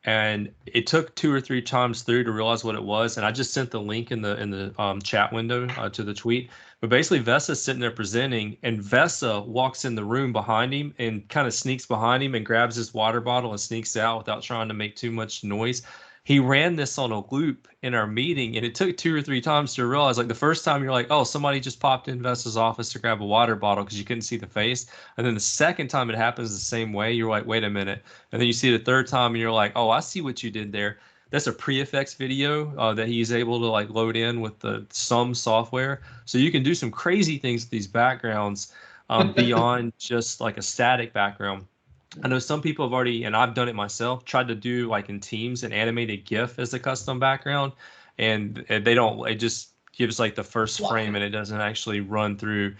and it took 2 or 3 times through to realize what it was. And I just sent the link in the chat window to the tweet. But basically, Vessa's sitting there presenting, and Vessa walks in the room behind him and kind of sneaks behind him and grabs his water bottle and sneaks out without trying to make too much noise. He ran this on a loop in our meeting, and it took 2 or 3 times to realize. Like the first time, you're like, "Oh, somebody just popped in Vessa's office to grab a water bottle," because you couldn't see the face. And then the second time it happens the same way, you're like, "Wait a minute." And then you see it the third time, and you're like, "Oh, I see what you did there." That's a pre-effects video that he's able to like load in with some software, so you can do some crazy things with these backgrounds beyond just like a static background. I know some people have already, and I've done it myself, tried to do like in Teams an animated GIF as a custom background, and they don't. It just gives like the first frame, and it doesn't actually run through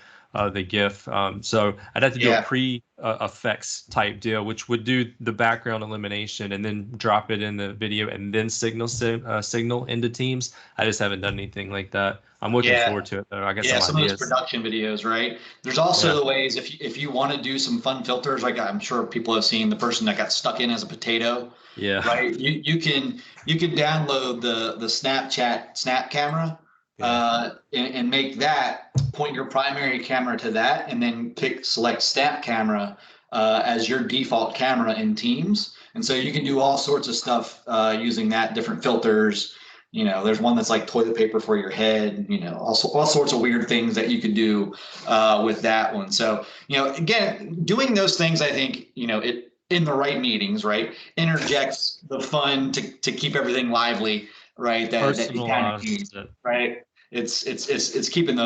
the GIF. So I'd have to do a pre-effects type deal, which would do the background elimination and then drop it in the video and then signal into Teams. I just haven't done anything like that. I'm looking forward to it though. I got some of ideas. those production videos, right? There's also the ways if you want to do some fun filters, like I'm sure people have seen the person that got stuck in as a potato. Yeah. Right. You can download the Snapchat snap camera and make that, point your primary camera to that, and then select snap camera as your default camera in Teams. And so you can do all sorts of stuff using that, different filters. You know, there's one that's like toilet paper for your head, you know, also all sorts of weird things that you could do with that one. So, you know, again, doing those things, I think, you know, it in the right meetings, right, interjects the fun to keep everything lively, right? That you kind of need, right? It's keeping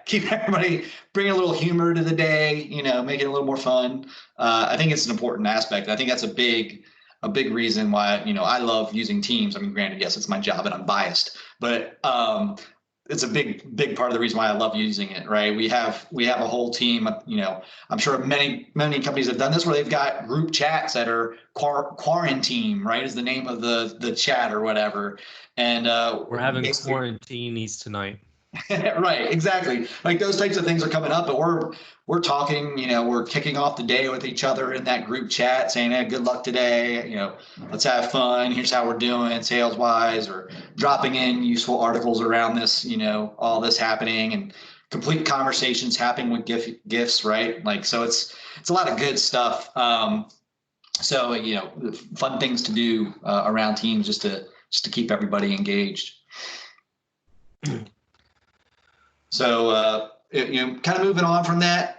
keep everybody, bring a little humor to the day, you know, make it a little more fun. I think it's an important aspect. I think that's a big reason why, you know, I love using Teams. I mean, granted, yes, it's my job and I'm biased, but it's a big part of the reason why I love using it, right? We have a whole team, you know, I'm sure many companies have done this where they've got group chats that are quarantine, right? Is the name of the chat or whatever. And we're having quarantines tonight. Right, exactly. Like those types of things are coming up, but we're talking, you know, we're kicking off the day with each other in that group chat saying, hey, good luck today. You know, let's have fun. Here's how we're doing sales wise, or dropping in useful articles around this, you know, all this happening, and complete conversations happening with gifts, right? Like, so it's a lot of good stuff. So, you know, fun things to do around Teams just to keep everybody engaged. So, you know, kind of moving on from that,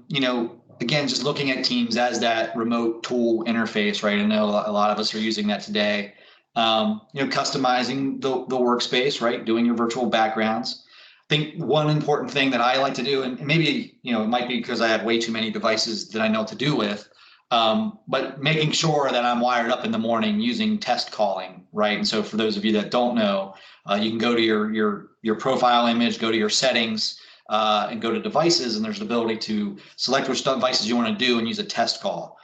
you know, again, just looking at Teams as that remote tool interface, right? I know a lot of us are using that today. You know, customizing the workspace, right? Doing your virtual backgrounds. I think one important thing that I like to do, and maybe, you know, it might be because I have way too many devices that I know what to do with, but making sure that I'm wired up in the morning using test calling, right? And so for those of you that don't know, you can go to your profile image, go to your settings, and go to devices, and there's the ability to select which devices you want to do and use a test call.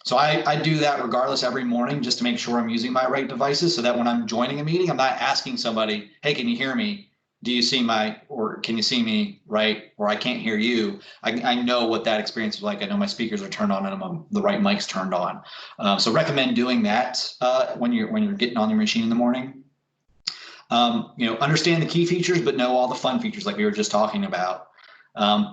So I do that regardless every morning just to make sure I'm using my right devices, so that when I'm joining a meeting, I'm not asking somebody, hey, can you hear me? Do you see or can you see me, right? Or I can't hear you. I know what that experience is like. I know my speakers are turned on and the right mic's turned on. So recommend doing that when you're getting on your machine in the morning. You know, understand the key features, but know all the fun features like we were just talking about.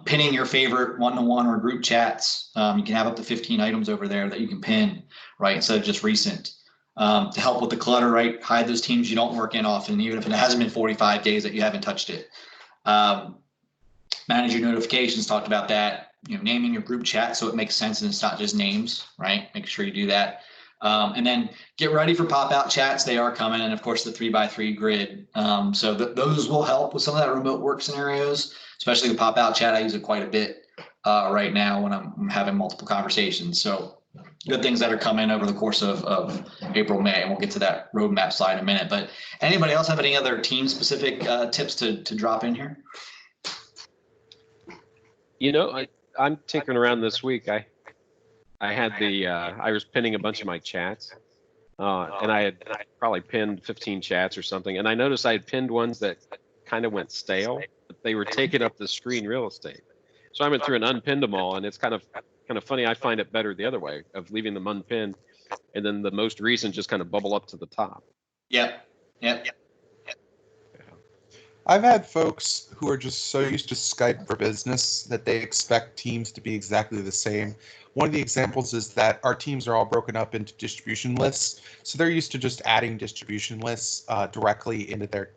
Pinning your favorite one-to-one or group chats. You can have up to 15 items over there that you can pin, right? Instead of just recent. To help with the clutter, right? Hide those teams you don't work in often, even if it hasn't been 45 days that you haven't touched it. Manage your notifications, talked about that. You know, naming your group chat so it makes sense and it's not just names, right? Make sure you do that. And then get ready for pop-out chats. They are coming, and of course the 3x3 grid. So those will help with some of that remote work scenarios, especially the pop-out chat. I use it quite a bit right now when I'm having multiple conversations. So good things that are coming over the course of April, May, and we'll get to that roadmap slide in a minute. But anybody else have any other team-specific tips to drop in here? You know, I'm tinkering around this week. I had I was pinning a bunch of my chats, and I had probably pinned 15 chats or something. And I noticed I had pinned ones that kind of went stale, but they were taking up the screen real estate. So I went through and unpinned them all, and it's kind of funny. I find it better the other way, of leaving them unpinned. and then the most recent just kind of bubble up to the top. Yep. I've had folks who are just so used to Skype for Business that they expect teams to be exactly the same. One of the examples is that our teams are all broken up into distribution lists. So they're used to just adding distribution lists directly into their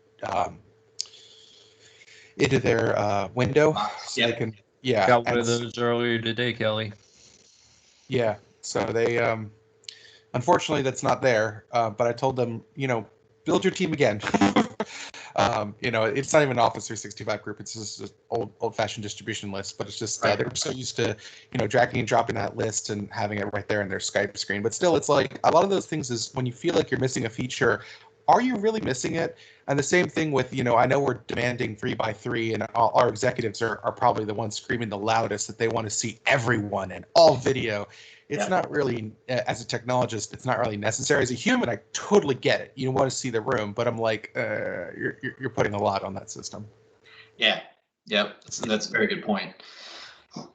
window. So they can, Got one of those earlier today, Kelly. Yeah. So they, unfortunately, that's not there. But I told them, build your team again. It's not even an Office 365 group. It's just an old-fashioned distribution list. But it's just they were so used to, dragging and dropping that list and having it right there in their Skype screen. But still, it's like a lot of those things is when you feel like you're missing a feature, are you really missing it? And the same thing with, I know we're demanding 3x3, and our executives are probably the ones screaming the loudest that they want to see everyone and all video. It's not really, as a technologist, it's not really necessary. As a human, I totally get it. You want to see the room, but I'm like, you're putting a lot on that system. Yeah. Yep. That's a very good point.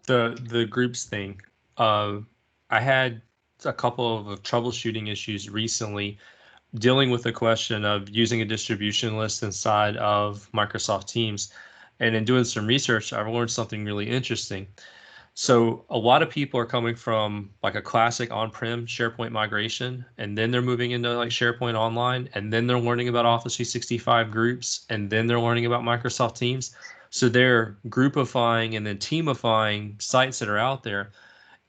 The groups thing. I had a couple of troubleshooting issues recently dealing with the question of using a distribution list inside of Microsoft Teams. And in doing some research, I learned something really interesting. So a lot of people are coming from like a classic on-prem SharePoint migration, and then they're moving into like SharePoint Online, and then they're learning about Office 365 groups, and then they're learning about Microsoft Teams. So they're groupifying and then teamifying sites that are out there.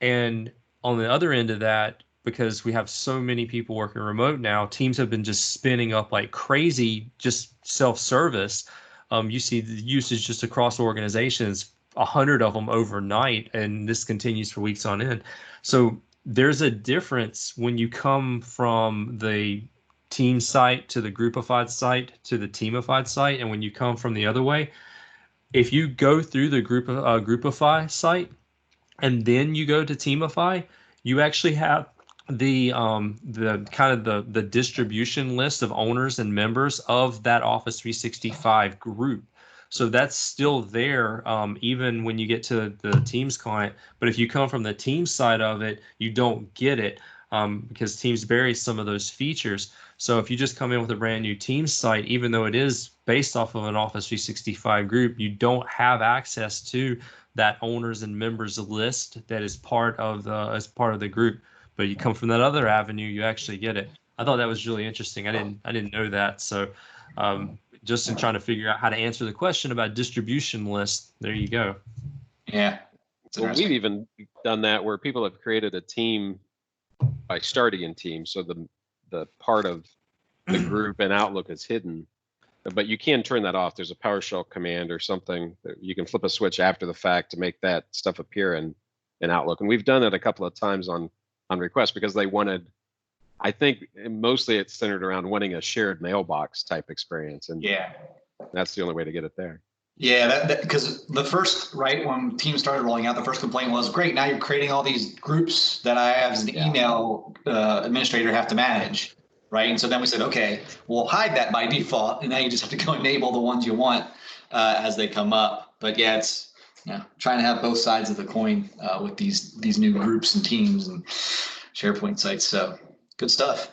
And on the other end of that, because we have so many people working remote now, teams have been just spinning up like crazy, just self-service. You see the usage just across organizations, 100 of them overnight, and this continues for weeks on end. So there's a difference when you come from the team site to the groupified site to the teamified site, and when you come from the other way. If you go through the groupify site and then you go to teamify, you actually have the kind of the distribution list of owners and members of that Office 365 group. So that's still there even when you get to the Teams client. But if you come from the Teams side of it, you don't get it because Teams buries some of those features. So if you just come in with a brand new Teams site, even though it is based off of an Office 365 group, you don't have access to that owners and members list that is part of the group. But you come from that other avenue, you actually get it. I thought that was really interesting. I didn't know that. So just in trying to figure out how to answer the question about distribution lists, there you go. Yeah. Well, we've even done that where people have created a team by starting in Teams. So the part of the group in Outlook is hidden, but you can turn that off. There's a PowerShell command or something that you can flip a switch after the fact to make that stuff appear in Outlook. And we've done it a couple of times on request because they wanted, I think mostly it's centered around wanting a shared mailbox type experience. And that's the only way to get it there. Yeah, because the first, when Teams started rolling out, the first complaint was, great, now you're creating all these groups that I as an email administrator have to manage, right? And so then we said, okay, we'll hide that by default, and now you just have to go enable the ones you want as they come up. But yeah, it's trying to have both sides of the coin with these new groups and teams and SharePoint sites. So good stuff.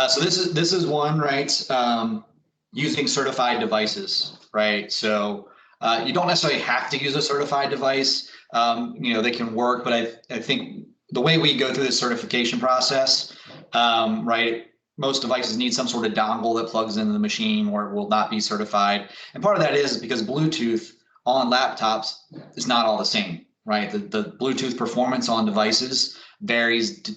So this is one, right? Using certified devices, right? So you don't necessarily have to use a certified device. They can work, but I think the way we go through this certification process, right? Most devices need some sort of dongle that plugs into the machine or it will not be certified. And part of that is because Bluetooth on laptops is not all the same, right? The Bluetooth performance on devices varies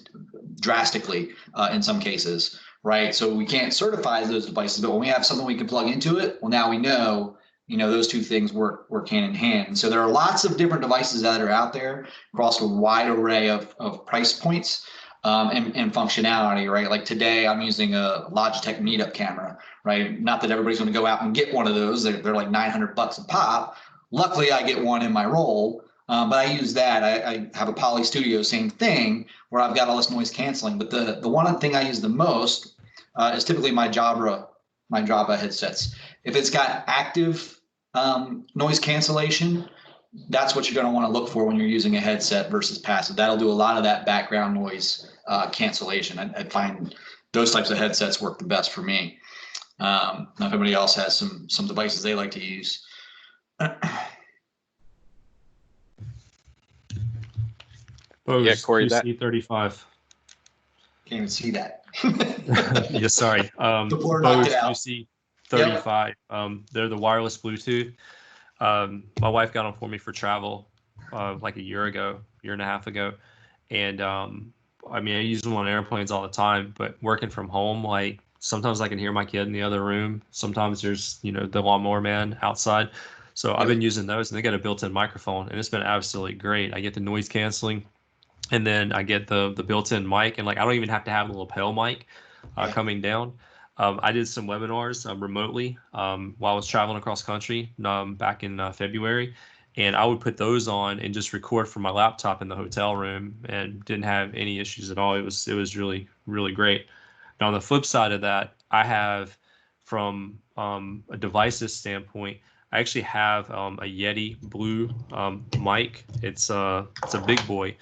drastically in some cases, right? So we can't certify those devices, but when we have something we can plug into it, well, now we know, those two things work hand in hand. And so there are lots of different devices that are out there across a wide array of price points. And functionality, right? Like today, I'm using a Logitech meetup camera, right? Not that everybody's going to go out and get one of those. They're like $900 a pop. Luckily, I get one in my role, but I use that. I have a Poly Studio, same thing, where I've got all this noise canceling. But the one thing I use the most is typically my Jabra headsets. If it's got active noise cancellation, that's what you're going to want to look for when you're using a headset versus passive. That'll do a lot of that background noise cancellation. I find those types of headsets work the best for me. Now, if anybody else has some devices they like to use. Bose Yeah, Corey, that QC35. Can't even see that. Yeah, sorry. Before I knocked Bose it out. QC35. They're the wireless Bluetooth. My wife got them for me for travel like a year and a half ago. And I mean, I use them on airplanes all the time, but working from home, like sometimes I can hear my kid in the other room. Sometimes there's, the lawnmower man outside. So I've been using those, and they got a built-in microphone, and it's been absolutely great. I get the noise canceling, and then I get the built-in mic, and like I don't even have to have a lapel mic coming down. I did some webinars remotely while I was traveling across country back in February, and I would put those on and just record from my laptop in the hotel room, and didn't have any issues at all. It was really, really great. Now on the flip side of that, I have from a devices standpoint, I actually have a Yeti Blue mic. It's a big boy.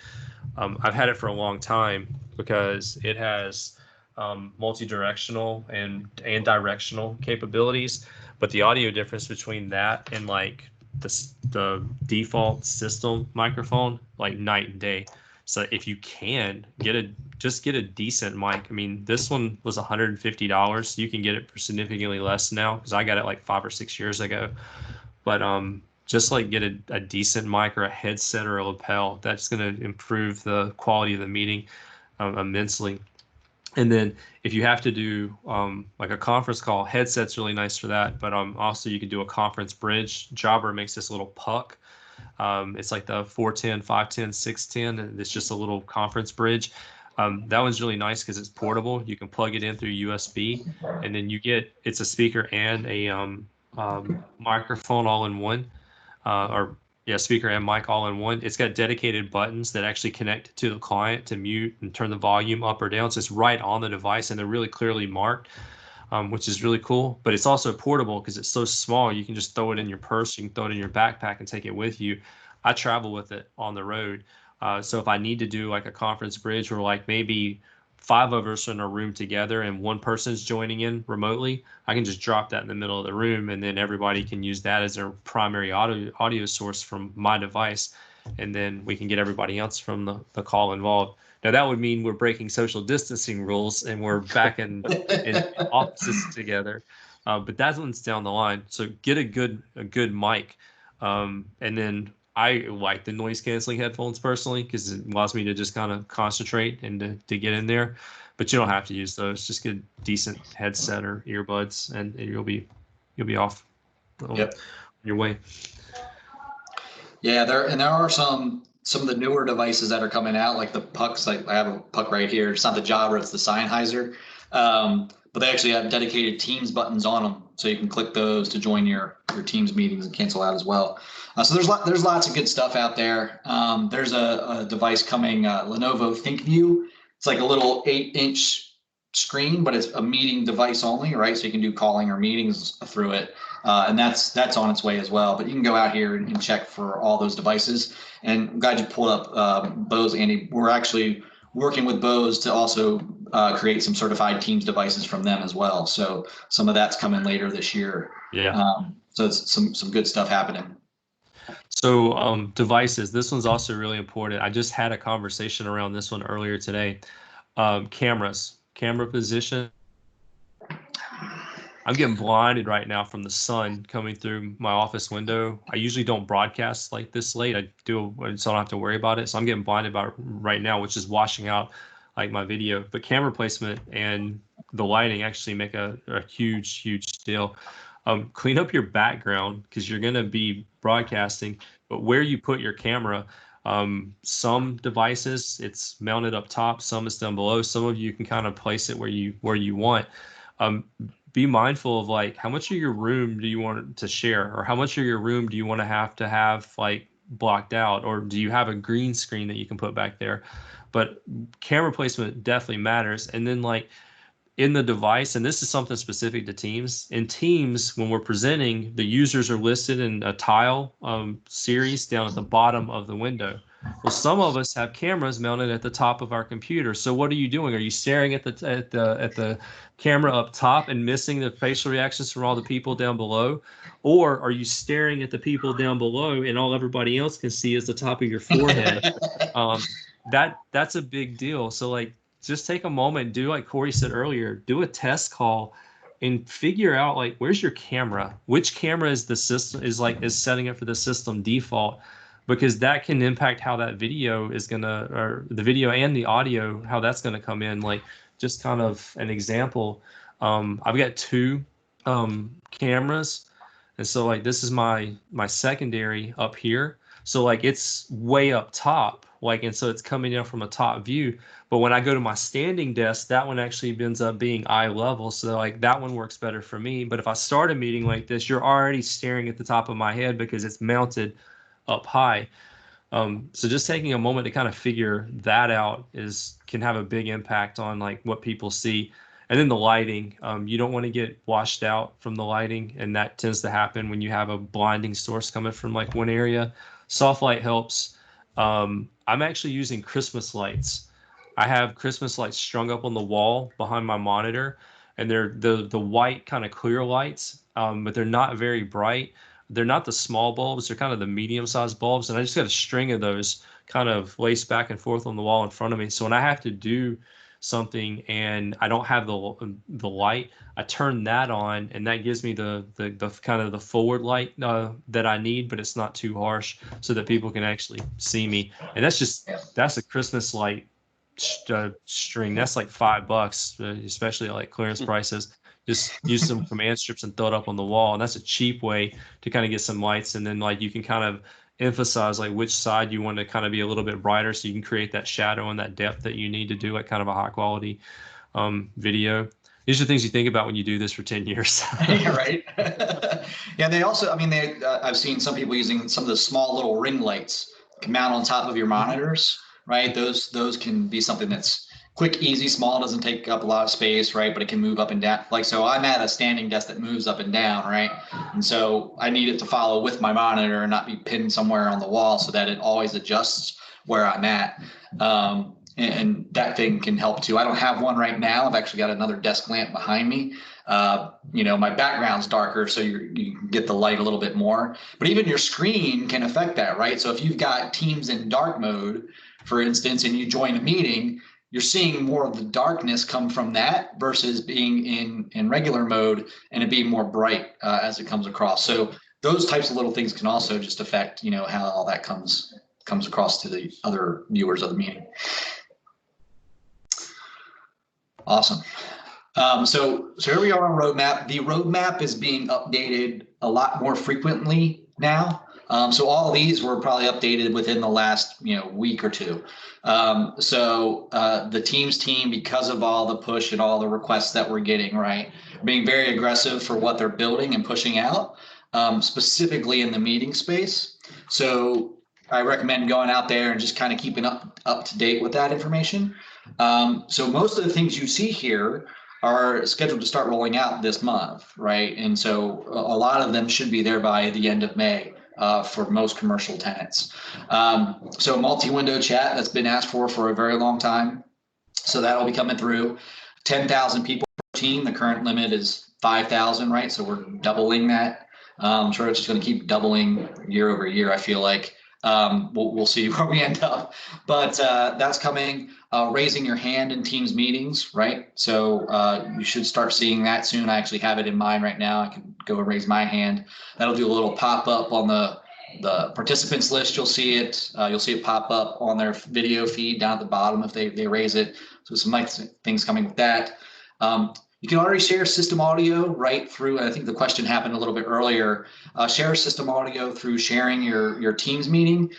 I've had it for a long time because it has multi-directional and directional capabilities, but the audio difference between that and like the default system microphone, like night and day. So if you can get a decent mic. I mean, this one was $150. You can get it for significantly less now because I got it like 5 or 6 years ago. But just like get a decent mic or a headset or a lapel, that's going to improve the quality of the meeting immensely. And then if you have to do like a conference call, headset's really nice for that. But also you can do a conference bridge. Jobber makes this little puck. It's like the 410, 510, 610. And it's just a little conference bridge. That one's really nice because it's portable. You can plug it in through USB, and then it's a speaker and a microphone all in one. Speaker and mic all in one. It's got dedicated buttons that actually connect to the client to mute and turn the volume up or down. So it's right on the device, and they're really clearly marked, which is really cool. But it's also portable because it's so small. You can just throw it in your purse, you can throw it in your backpack and take it with you. I travel with it on the road. So if I need to do like a conference bridge where like maybe 5 of us are in a room together and one person's joining in remotely, I can just drop that in the middle of the room, and then everybody can use that as their primary audio source from my device, and then we can get everybody else from the call involved. Now that would mean we're breaking social distancing rules and we're back in offices together, but that one's down the line. So get a good mic, and then I like the noise canceling headphones personally because it allows me to just kind of concentrate and to get in there. But you don't have to use those. Just get a decent headset or earbuds, and you'll be off your way. Yeah, there are some of the newer devices that are coming out, like the pucks. Like I have a puck right here. It's not the Jabra, it's the Sennheiser. But they actually have dedicated Teams buttons on them, so you can click those to join your Teams meetings and cancel out as well. So there's lots of good stuff out there. There's a device coming, Lenovo ThinkView. It's like a little 8-inch screen, but it's a meeting device only, right? So you can do calling or meetings through it, and that's on its way as well. But you can go out here and check for all those devices. And I'm glad you pulled up Bose, Andy. We're actually working with Bose to also create some certified Teams devices from them as well. So some of that's coming later this year. Yeah. So it's some good stuff happening. So devices, this one's also really important. I just had a conversation around this one earlier today. Camera position. I'm getting blinded right now from the sun coming through my office window. I usually don't broadcast like this late. I do, so I don't have to worry about it. So I'm getting blinded by it right now, which is washing out like my video. But camera placement and the lighting actually make a huge deal. Clean up your background because you're going to be broadcasting, but where you put your camera, some devices it's mounted up top, some is down below. Some of you can kind of place it where you want. Be mindful of like how much of your room do you want to share, or how much of your room do you want to have like blocked out, or do you have a green screen that you can put back there? But camera placement definitely matters. And then like in the device, and this is something specific to Teams. In Teams, when we're presenting, the users are listed in a tile series down at the bottom of the window. Well, some of us have cameras mounted at the top of our computer. So what are you doing? Are you staring at the camera up top and missing the facial reactions from all the people down below? Or are you staring at the people down below and all everybody else can see is the top of your forehead? That's a big deal. So like, just take a moment, do like Corey said earlier, do a test call and figure out like, where's your camera? Which camera is the system is setting up for the system default? Because that can impact how that video is gonna, or the video and the audio, how that's gonna come in. Like, just kind of an example. I've got two cameras, and so like this is my secondary up here. So like it's way up top, like, and so it's coming in from a top view. But when I go to my standing desk, that one actually ends up being eye level. So like that one works better for me. But if I start a meeting like this, you're already staring at the top of my head because it's mounted up high. So just taking a moment to kind of figure that out can have a big impact on like what people see. And then the lighting, you don't want to get washed out from the lighting, and that tends to happen when you have a blinding source coming from like one area. Soft light helps. I'm actually using Christmas lights. I have Christmas lights strung up on the wall behind my monitor, and they're the white kind of clear lights, but they're not very bright. They're not the small bulbs, they're kind of the medium-sized bulbs, and I just got a string of those kind of laced back and forth on the wall in front of me. So when I have to do something and I don't have the light, I turn that on, and that gives me the kind of the forward light that I need, but it's not too harsh, so that people can actually see me. And that's a Christmas light string. That's like $5, especially at like clearance prices. Just use some command strips and throw it up on the wall, and that's a cheap way to kind of get some lights. And then like you can kind of emphasize like which side you want to kind of be a little bit brighter, so you can create that shadow and that depth that you need to do like kind of a high quality video. These are things you think about when you do this for 10 years. Yeah, right. Yeah, they also, I mean, I've seen some people using some of the small little ring lights can mount on top of your monitors, right? Those can be something that's quick, easy, small, doesn't take up a lot of space, right? But it can move up and down. Like, so I'm at a standing desk that moves up and down, right? And so I need it to follow with my monitor and not be pinned somewhere on the wall, so that it always adjusts where I'm at. And that thing can help too. I don't have one right now. I've actually got another desk lamp behind me. My background's darker, so you get the light a little bit more. But even your screen can affect that, right? So if you've got Teams in dark mode, for instance, and you join a meeting, you're seeing more of the darkness come from that versus being in regular mode and it being more bright as it comes across. So those types of little things can also just affect, how all that comes across to the other viewers of the meeting. Awesome. So here we are on roadmap. The roadmap is being updated a lot more frequently now. So all of these were probably updated within the last week or two. The Teams team, because of all the push and all the requests that we're getting, right, being very aggressive for what they're building and pushing out, specifically in the meeting space. So I recommend going out there and just kind of keeping up to date with that information. So most of the things you see here are scheduled to start rolling out this month, right? And so a lot of them should be there by the end of May. For most commercial tenants. So multi-window chat, that's been asked for a very long time. So that'll be coming through. 10,000 people per team. The current limit is 5,000, right? So we're doubling that. I'm sure it's just going to keep doubling year over year, I feel like. We'll see where we end up. But that's coming. Raising your hand in Teams meetings, right? So you should start seeing that soon. I actually have it in mind right now. I can go and raise my hand. That'll do a little pop up on the participants list. You'll see it. You'll see it pop up on their video feed down at the bottom if they raise it. So some nice things coming with that. You can already share system audio right through, and I think the question happened a little bit earlier, share system audio through sharing your Teams meeting.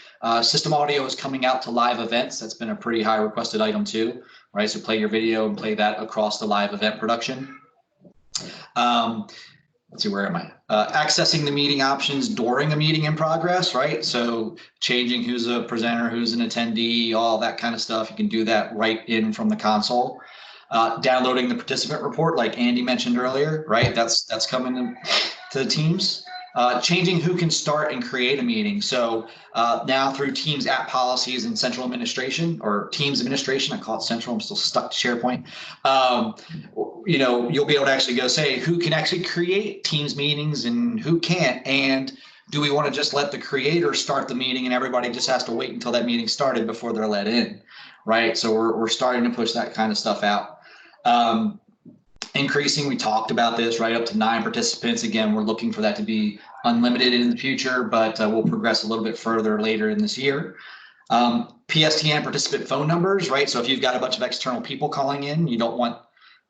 System audio is coming out to live events. That's been a pretty high requested item too, right? So play your video and play that across the live event production. Let's see, where am I? Accessing the meeting options during a meeting in progress, right? So changing who's a presenter, who's an attendee, all that kind of stuff. You can do that right in from the console. Downloading the participant report, like Andy mentioned earlier, right? That's coming to the teams. Changing who can start and create a meeting. So now through Teams app policies and central administration, or Teams administration, I call it central, I'm still stuck to SharePoint. You'll be able to actually go say who can actually create Teams meetings and who can't. And do we want to just let the creator start the meeting and everybody just has to wait until that meeting started before they're let in, right? So we're starting to push that kind of stuff out. Increasing, we talked about this, right, up to 9 participants. Again, we're looking for that to be unlimited in the future, but we'll progress a little bit further later in this year. PSTN participant phone numbers, right? So if you've got a bunch of external people calling in, you don't want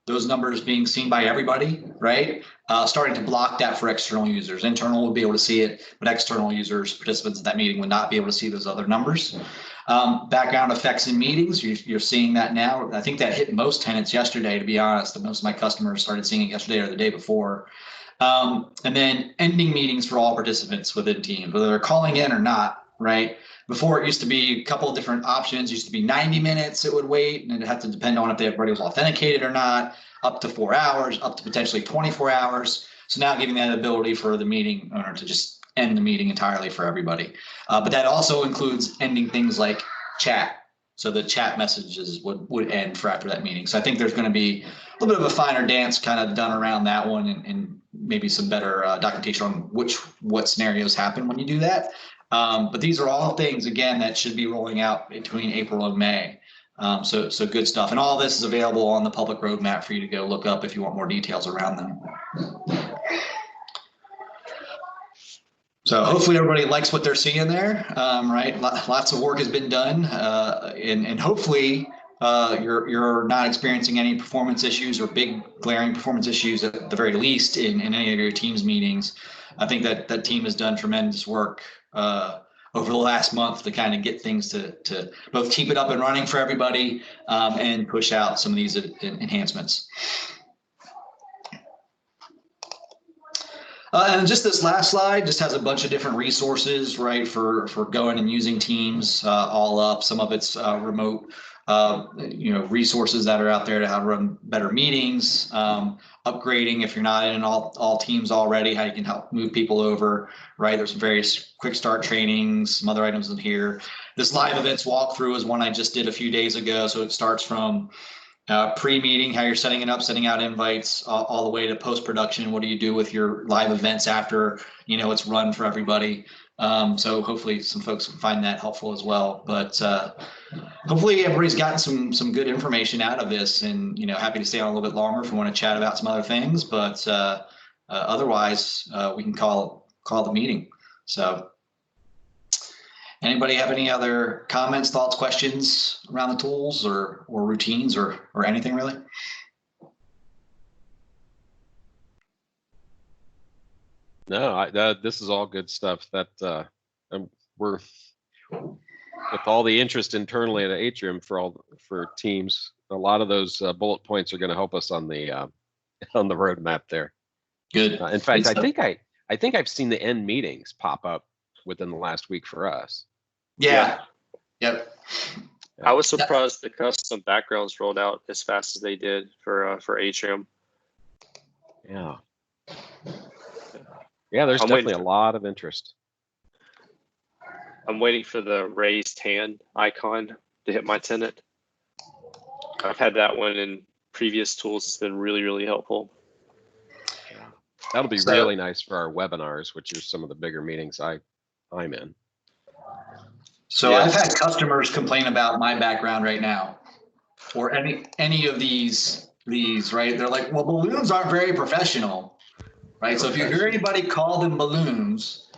those numbers being seen by everybody, right? Starting to block that for external users. Internal will be able to see it, but external users, participants at that meeting would not be able to see those other numbers. Background effects in meetings, you're seeing that now. I think that hit most tenants yesterday, to be honest. Most of my customers started seeing it yesterday or the day before. And then ending meetings for all participants within Teams, whether they're calling in or not, right? Before it used to be a couple of different options. It used to be 90 minutes it would wait, and it had to depend on if everybody was authenticated or not, up to 4 hours, up to potentially 24 hours. So now giving that ability for the meeting owner to just end the meeting entirely for everybody. But that also includes ending things like chat. So the chat messages would end for after that meeting. So I think there's going to be a little bit of a finer dance kind of done around that one, and maybe some better documentation on what scenarios happen when you do that. But these are all things, again, that should be rolling out between April and May. So good stuff. And all this is available on the public roadmap for you to go look up if you want more details around them. So hopefully everybody likes what they're seeing there, right? Lots of work has been done, and hopefully you're not experiencing any performance issues or big glaring performance issues at the very least in any of your Teams meetings. I think that team has done tremendous work over the last month to kind of get things to both keep it up and running for everybody and push out some of these enhancements. And just this last slide just has a bunch of different resources, right, for going and using Teams all up. Some of it's remote, resources that are out there to how to run better meetings, upgrading if you're not in all Teams already, how you can help move people over, right? There's some various quick start trainings, some other items in here. This live events walkthrough is one I just did a few days ago. So it starts from pre-meeting, how you're setting it up, sending out invites, all the way to post-production. What do you do with your live events after, it's run for everybody? So hopefully some folks can find that helpful as well. But hopefully everybody's gotten some good information out of this, and, happy to stay on a little bit longer if we want to chat about some other things. But otherwise, we can call the meeting. So anybody have any other comments, thoughts, questions around the tools or routines or anything really? No, this is all good stuff. That we're with all the interest internally at Atrium for Teams. A lot of those bullet points are going to help us on the roadmap there. Good. In fact, I think I've seen the end meetings pop up within the last week for us. Yeah. Yep. I was surprised the custom backgrounds rolled out as fast as they did for Atrium. Yeah. Yeah, there's definitely a lot of interest. I'm waiting for the raised hand icon to hit my tenant. I've had that one in previous tools. It's been really, really helpful. Yeah. That'll be really nice for our webinars, which are some of the bigger meetings I'm in. So yeah. I've had customers complain about my background right now, or any of these, right? They're like, well, balloons aren't very professional, right? So if you hear anybody call them balloons,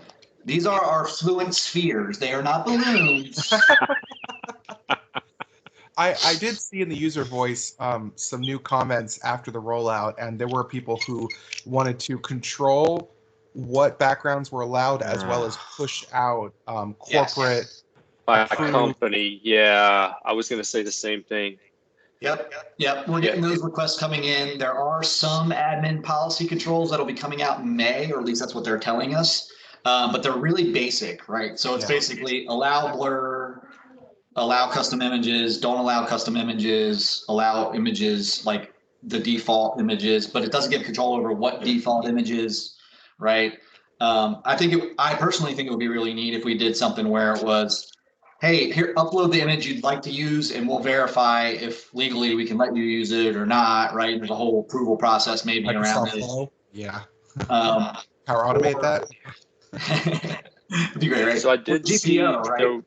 these are our fluent spheres. They are not balloons. I did see in the user voice some new comments after the rollout, and there were people who wanted to control what backgrounds were allowed as well as push out corporate. By company, yeah. I was going to say the same thing. Yep. We're getting those requests coming in. There are some admin policy controls that'll be coming out in May, or at least that's what they're telling us. But they're really basic, right? So it's basically allow blur, allow custom images, don't allow custom images, allow images like the default images, but it doesn't give control over what default images, right? I personally think it would be really neat if we did something where it was, hey, here, upload the image you'd like to use, and we'll verify if legally we can let you use it or not, right? There's a whole approval process maybe around Microsoft this. Flow. Yeah. Um, Power automate that. It'd be great, right? So I did see, GPO, right?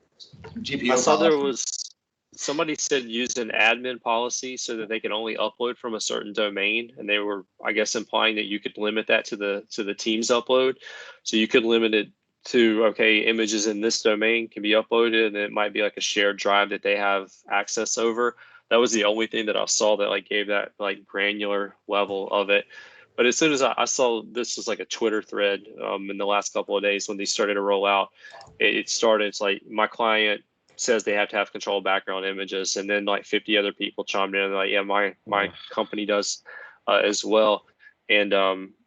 GPO I saw there policy. was, somebody said use an admin policy so that they can only upload from a certain domain. And they were, I guess, implying that you could limit that to the team's upload. So you could limit it to, okay, images in this domain can be uploaded, and it might be like a shared drive that they have access over. That was the only thing that I saw that like gave that like granular level of it. But as soon as I saw this was like a Twitter thread in the last couple of days when they started to roll out, it started, it's like my client says they have to have control of background images, and then like 50 other people chimed in and like, yeah, my company does as well. And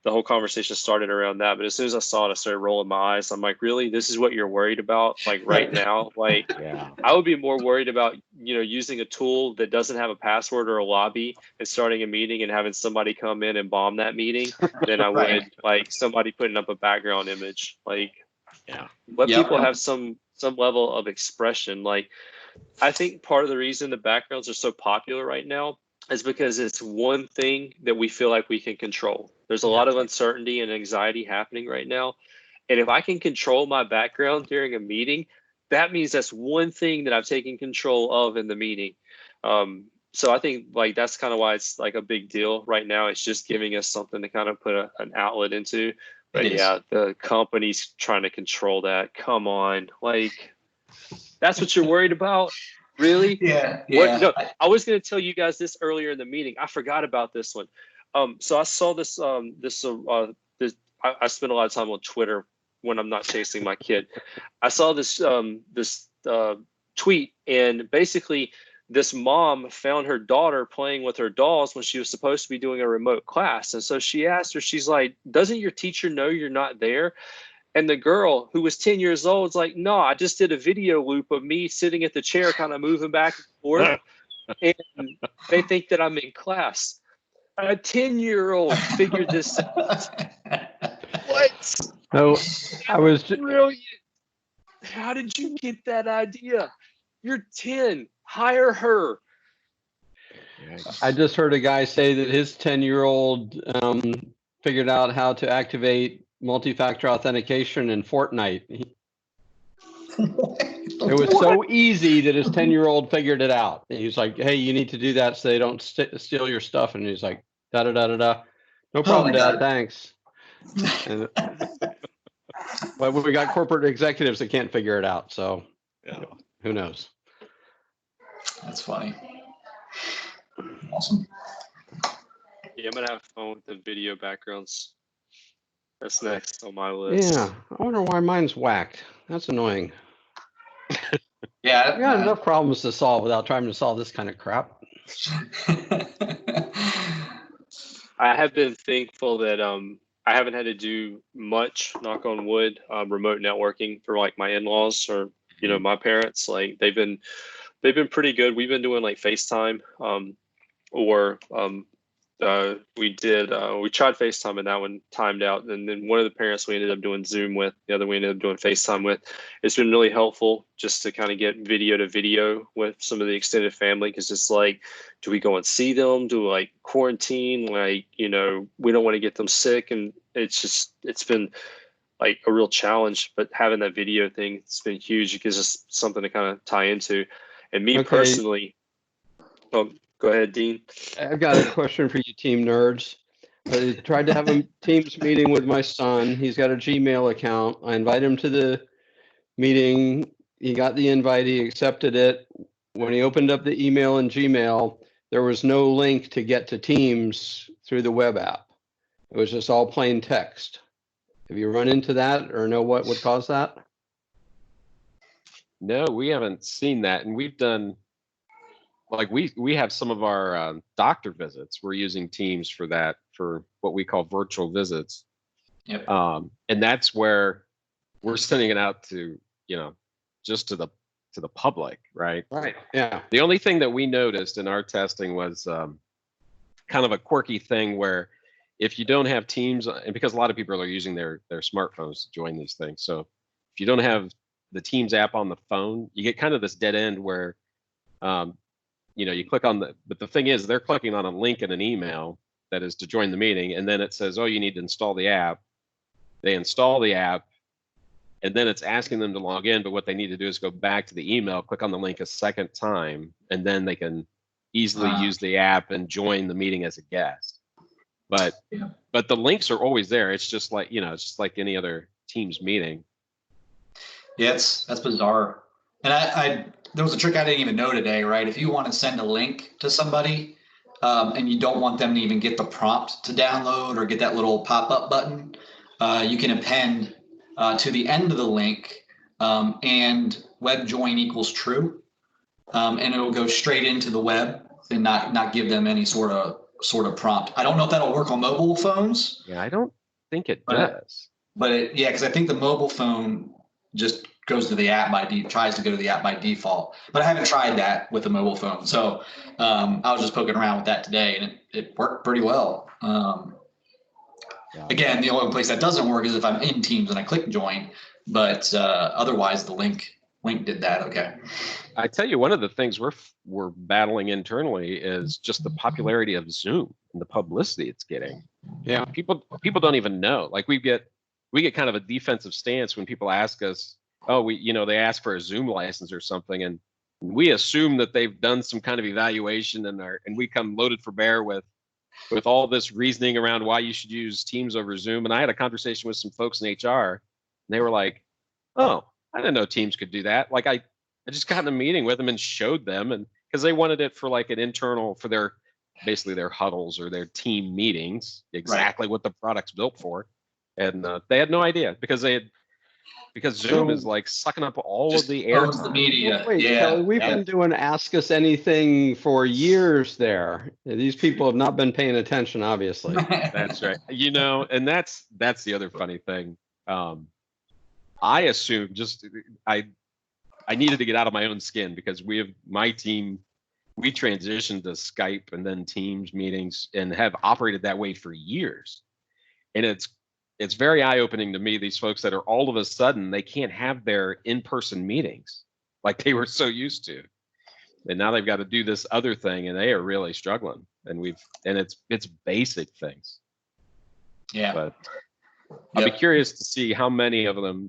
the whole conversation started around that. But as soon as I saw it, I started rolling my eyes. I'm like, really? This is what you're worried about? Like right now? Like, Yeah. I would be more worried about, using a tool that doesn't have a password or a lobby and starting a meeting and having somebody come in and bomb that meeting than I would like somebody putting up a background image. Like, Yeah. let people have some level of expression. Like, I think part of the reason the backgrounds are so popular right now is because it's one thing that we feel like we can control. There's a lot of uncertainty and anxiety happening right now. And if I can control my background during a meeting, that means that's one thing that I've taken control of in the meeting. So I think like that's kind of why it's like a big deal right now. It's just giving us something to kind of put an outlet into. But yeah, the company's trying to control that. Come on, like that's what you're worried about? Really? Yeah. What? No, I was going to tell you guys this earlier in the meeting. I forgot about this one. So I saw this. I spend a lot of time on Twitter when I'm not chasing my kid. I saw this tweet, and basically, this mom found her daughter playing with her dolls when she was supposed to be doing a remote class, and so she asked her. She's like, "Doesn't your teacher know you're not there?" And the girl who was 10 years old is like, no, I just did a video loop of me sitting at the chair, kind of moving back and forth. And they think that I'm in class. A 10-year-old figured this out. What? No, I was Brilliant. How did you get that idea? You're 10. Hire her. I just heard a guy say that his 10-year-old figured out how to activate multi-factor authentication in Fortnite. It was so easy that his 10-year-old figured it out. And he's like, hey, you need to do that so they don't steal your stuff. And he's like, da-da-da-da-da. No problem, Dad, thanks. And, but we got corporate executives that can't figure it out. So who knows? That's funny. Awesome. Yeah, I'm going to have fun with the video backgrounds. That's next on my list. Yeah, I wonder why mine's whacked. That's annoying. Yeah. I got enough problems to solve without trying to solve this kind of crap. I have been thankful that I haven't had to do much, knock on wood, remote networking for like my in-laws or my parents. Like they've been pretty good. We've been doing like FaceTime we tried FaceTime and that one timed out. And then one of the parents we ended up doing Zoom with, the other we ended up doing FaceTime with. It's been really helpful just to kind of get video to video with some of the extended family. Cause it's like, do we go and see them? Do we like quarantine? Like, we don't want to get them sick. And it's been like a real challenge, but having that video thing, it's been huge. It gives us something to kind of tie into. And me personally, go ahead, Dean. I've got a question for you, team nerds. I tried to have a Teams meeting with my son. He's got a Gmail account. I invite him to the meeting. He got the invite. He accepted it. When he opened up the email in Gmail, there was no link to get to Teams through the web app. It was just all plain text. Have you run into that or know what would cause that? No, we haven't seen that. And we've done, like we have some of our doctor visits. We're using Teams for that, for what we call virtual visits. Yep. And that's where we're sending it out to, just to the to the public, right? Right. Yeah. The only thing that we noticed in our testing was kind of a quirky thing where if you don't have Teams, and because a lot of people are using their smartphones to join these things, so if you don't have the Teams app on the phone, you get kind of this dead end where you click on but the thing is they're clicking on a link in an email that is to join the meeting, and then it says, oh, you need to install the app. They install the app, and then it's asking them to log in, but what they need to do is go back to the email, click on the link a second time, and then they can easily use the app and join the meeting as a guest. But the links are always there. It's just like, it's just like any other Teams meeting. Yeah, that's bizarre. And I there was a trick I didn't even know today, right? If you want to send a link to somebody and you don't want them to even get the prompt to download or get that little pop-up button, you can append to the end of the link and web join equals true, and it'll go straight into the web and not give them any sort of prompt. I don't know if that'll work on mobile phones. Yeah, I don't think it does. But because I think the mobile phone just goes to the app tries to go to the app by default. But I haven't tried that with the mobile phone, so I was just poking around with that today, and it worked pretty well. Again, the only place that doesn't work is if I'm in Teams and I click join, but otherwise the link did that. Okay. I tell you, one of the things we're battling internally is just the popularity of Zoom and the publicity it's getting. Yeah. People don't even know. Like we get kind of a defensive stance when people ask us, oh, they ask for a Zoom license or something, and we assume that they've done some kind of evaluation and we come loaded for bear with all this reasoning around why you should use Teams over Zoom. And I had a conversation with some folks in HR, and they were like, oh, I didn't know Teams could do that. Like I just got in a meeting with them and showed them, and because they wanted it for like an internal, for their huddles or their team meetings, exactly what the product's built for. And they had no idea because Zoom is like sucking up all of the air. The media. Wait, Kelly, we've been doing Ask Us Anything for years there. These people have not been paying attention, obviously. That's right. And that's the other funny thing. I assume I needed to get out of my own skin because my team, we transitioned to Skype and then Teams meetings and have operated that way for years. And it's very eye-opening to me, these folks that are all of a sudden, they can't have their in-person meetings like they were so used to. And now they've got to do this other thing, and they are really struggling. And it's basic things. Yeah. But I'll be curious to see how many of them,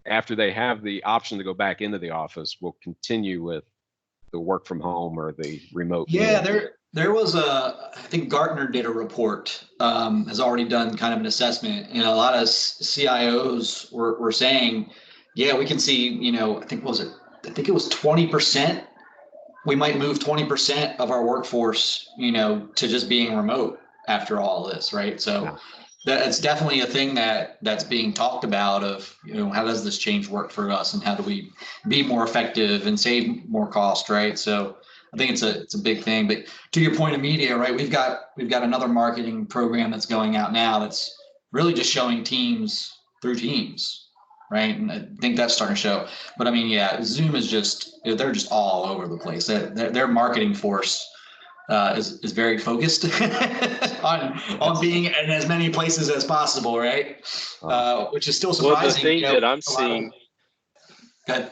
after they have the option to go back into the office, will continue with the work from home or the remote. Yeah, there was I think Gartner did a report, has already done kind of an assessment, and a lot of CIOs were saying, yeah, we can see, I think it was 20%. We might move 20% of our workforce, to just being remote after all this, right? So that's definitely a thing that's being talked about of, how does this change work for us and how do we be more effective and save more cost, right? So I think it's a big thing. But to your point of media, right, we've got another marketing program that's going out now that's really just showing Teams through Teams, right? And I think that's starting to show. But I mean, Zoom is they're just all over the place. Their marketing force is very focused on being in as many places as possible, right? Which is still surprising. Well, the thing that I'm seeing. Go ahead.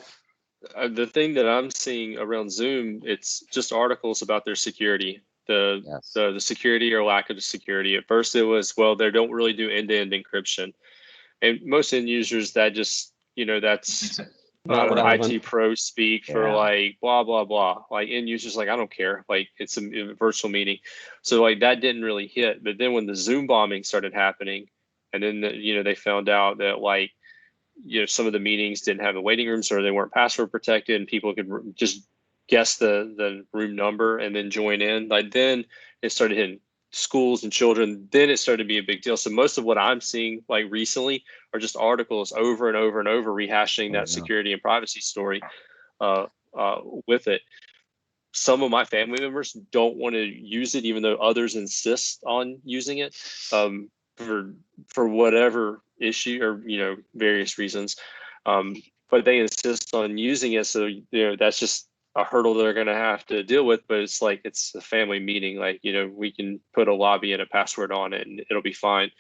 The thing that I'm seeing around Zoom, it's just articles about their security, the security or lack of security. At first, it was, well, they don't really do end-to-end encryption, and most end users that just, that's IT pro speak for like blah blah blah. Like end users, like I don't care. Like it's a virtual meeting, so like that didn't really hit. But then when the Zoom bombing started happening, and then they found out that like, some of the meetings didn't have the waiting rooms or they weren't password protected, and people could just guess the room number and then join in. Like then it started hitting schools and children. Then it started to be a big deal. So most of what I'm seeing like recently are just articles over and over and over rehashing that security and privacy story with it. Some of my family members don't want to use it, even though others insist on using it for whatever issue or various reasons. but they insist on using it. So, you know, that's just a hurdle they're going to have to deal with. But it's like, it's a family meeting. Like, you know, we can put a lobby and a password on it and it'll be fine.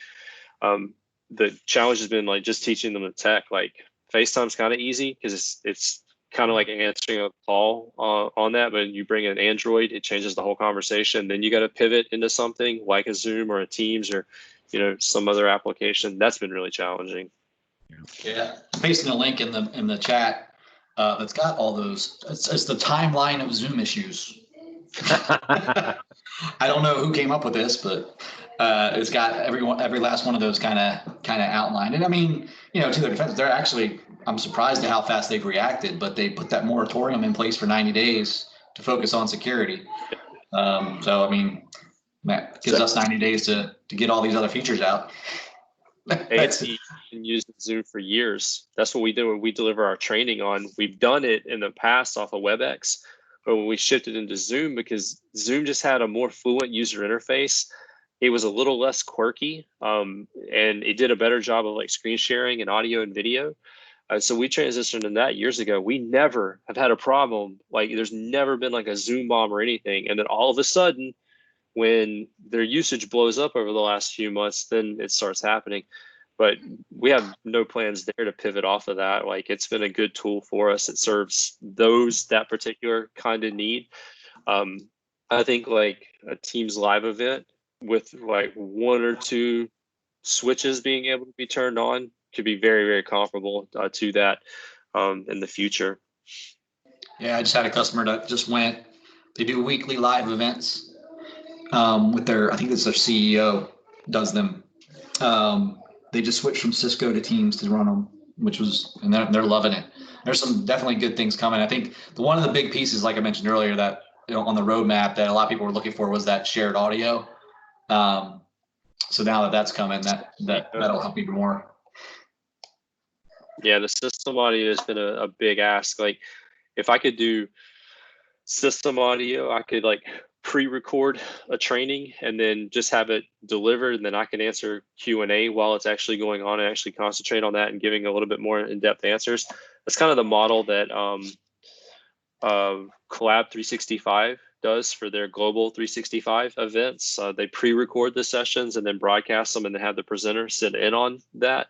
The challenge has been like just teaching them the tech. Like FaceTime's kind of easy because it's kind of like answering a call on that. But you bring an Android, it changes the whole conversation. Then you got to pivot into something like a Zoom or a Teams or, you know, some other application. That's been really challenging. Yeah, pasting a link in the chat that's got all those. It's the timeline of Zoom issues. I don't know who came up with this, but it's got every last one of those kind of outlined. And I mean, you know, to their defense, they're actually, I'm surprised at how fast they've reacted, but they put that moratorium in place for 90 days to focus on security. So I mean, that gives us 90 days to get all these other features out. ASC been using Zoom for years. That's what we do when we deliver our training on. We've done it in the past off of WebEx, but when we shifted into Zoom, because Zoom just had a more fluent user interface, it was a little less quirky, and it did a better job of like screen sharing and audio and video. So we transitioned to that years ago. We never have had a problem. Like there's never been like a Zoom bomb or anything. And then all of a sudden, when their usage blows up over the last few months, then it starts happening. But we have no plans there to pivot off of that. Like it's been a good tool for us. It serves that particular kind of need. I think like a Teams live event with like one or two switches being able to be turned on could be very, very comparable to that in the future. Yeah, I just had a customer that just went. They do weekly live events. With their, I think it's their CEO does them. They just switched from Cisco to Teams to run them, and they're loving it. There's some definitely good things coming. I think one of the big pieces, like I mentioned earlier, that on the roadmap that a lot of people were looking for was that shared audio. So now that that's coming, that'll help even more. Yeah, the system audio has been a big ask. Like if I could do system audio, I could like pre-record a training and then just have it delivered, and then I can answer Q&A while it's actually going on and actually concentrate on that and giving a little bit more in-depth answers. That's kind of the model that Collab 365 does for their global 365 events. They pre-record the sessions and then broadcast them and then have the presenter sit in on that.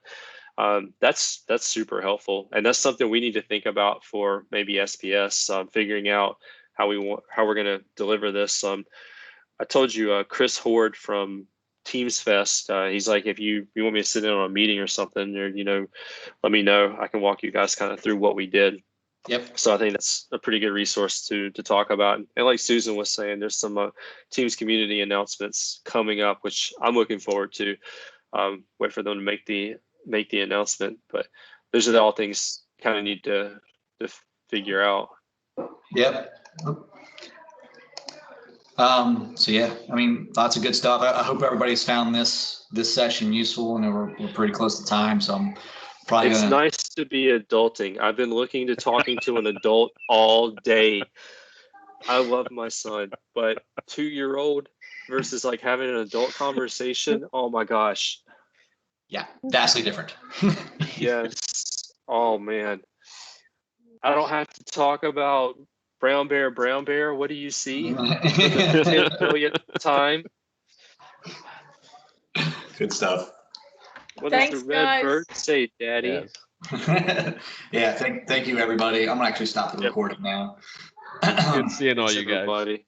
That's super helpful, and that's something we need to think about for maybe SPS, figuring out how we're going to deliver this. I told you Chris Horde from Teams Fest. He's like, if you want me to sit in on a meeting or something, or let me know. I can walk you guys kind of through what we did. Yep. So I think that's a pretty good resource to talk about. And like Susan was saying, there's some Teams community announcements coming up, which I'm looking forward to. Wait for them to make the announcement, but those are all things kind of need to figure out. Yep. So yeah, I mean, lots of good stuff. I hope everybody's found this session useful, and we're pretty close to time, so I'm probably It's nice to be adulting. I've been looking to talking to an adult all day. I love my son, but 2-year-old versus like having an adult conversation. Oh my gosh. Yeah, vastly different. Yes. Oh man. I don't have to talk about brown bear. What do you see? For the 10 millionth time. Good stuff. What Thanks, does the red guys. bird say, Daddy? Yes. Yeah, thank you everybody. I'm gonna actually stop the recording now. Good seeing all Thanks, you guys. everybody.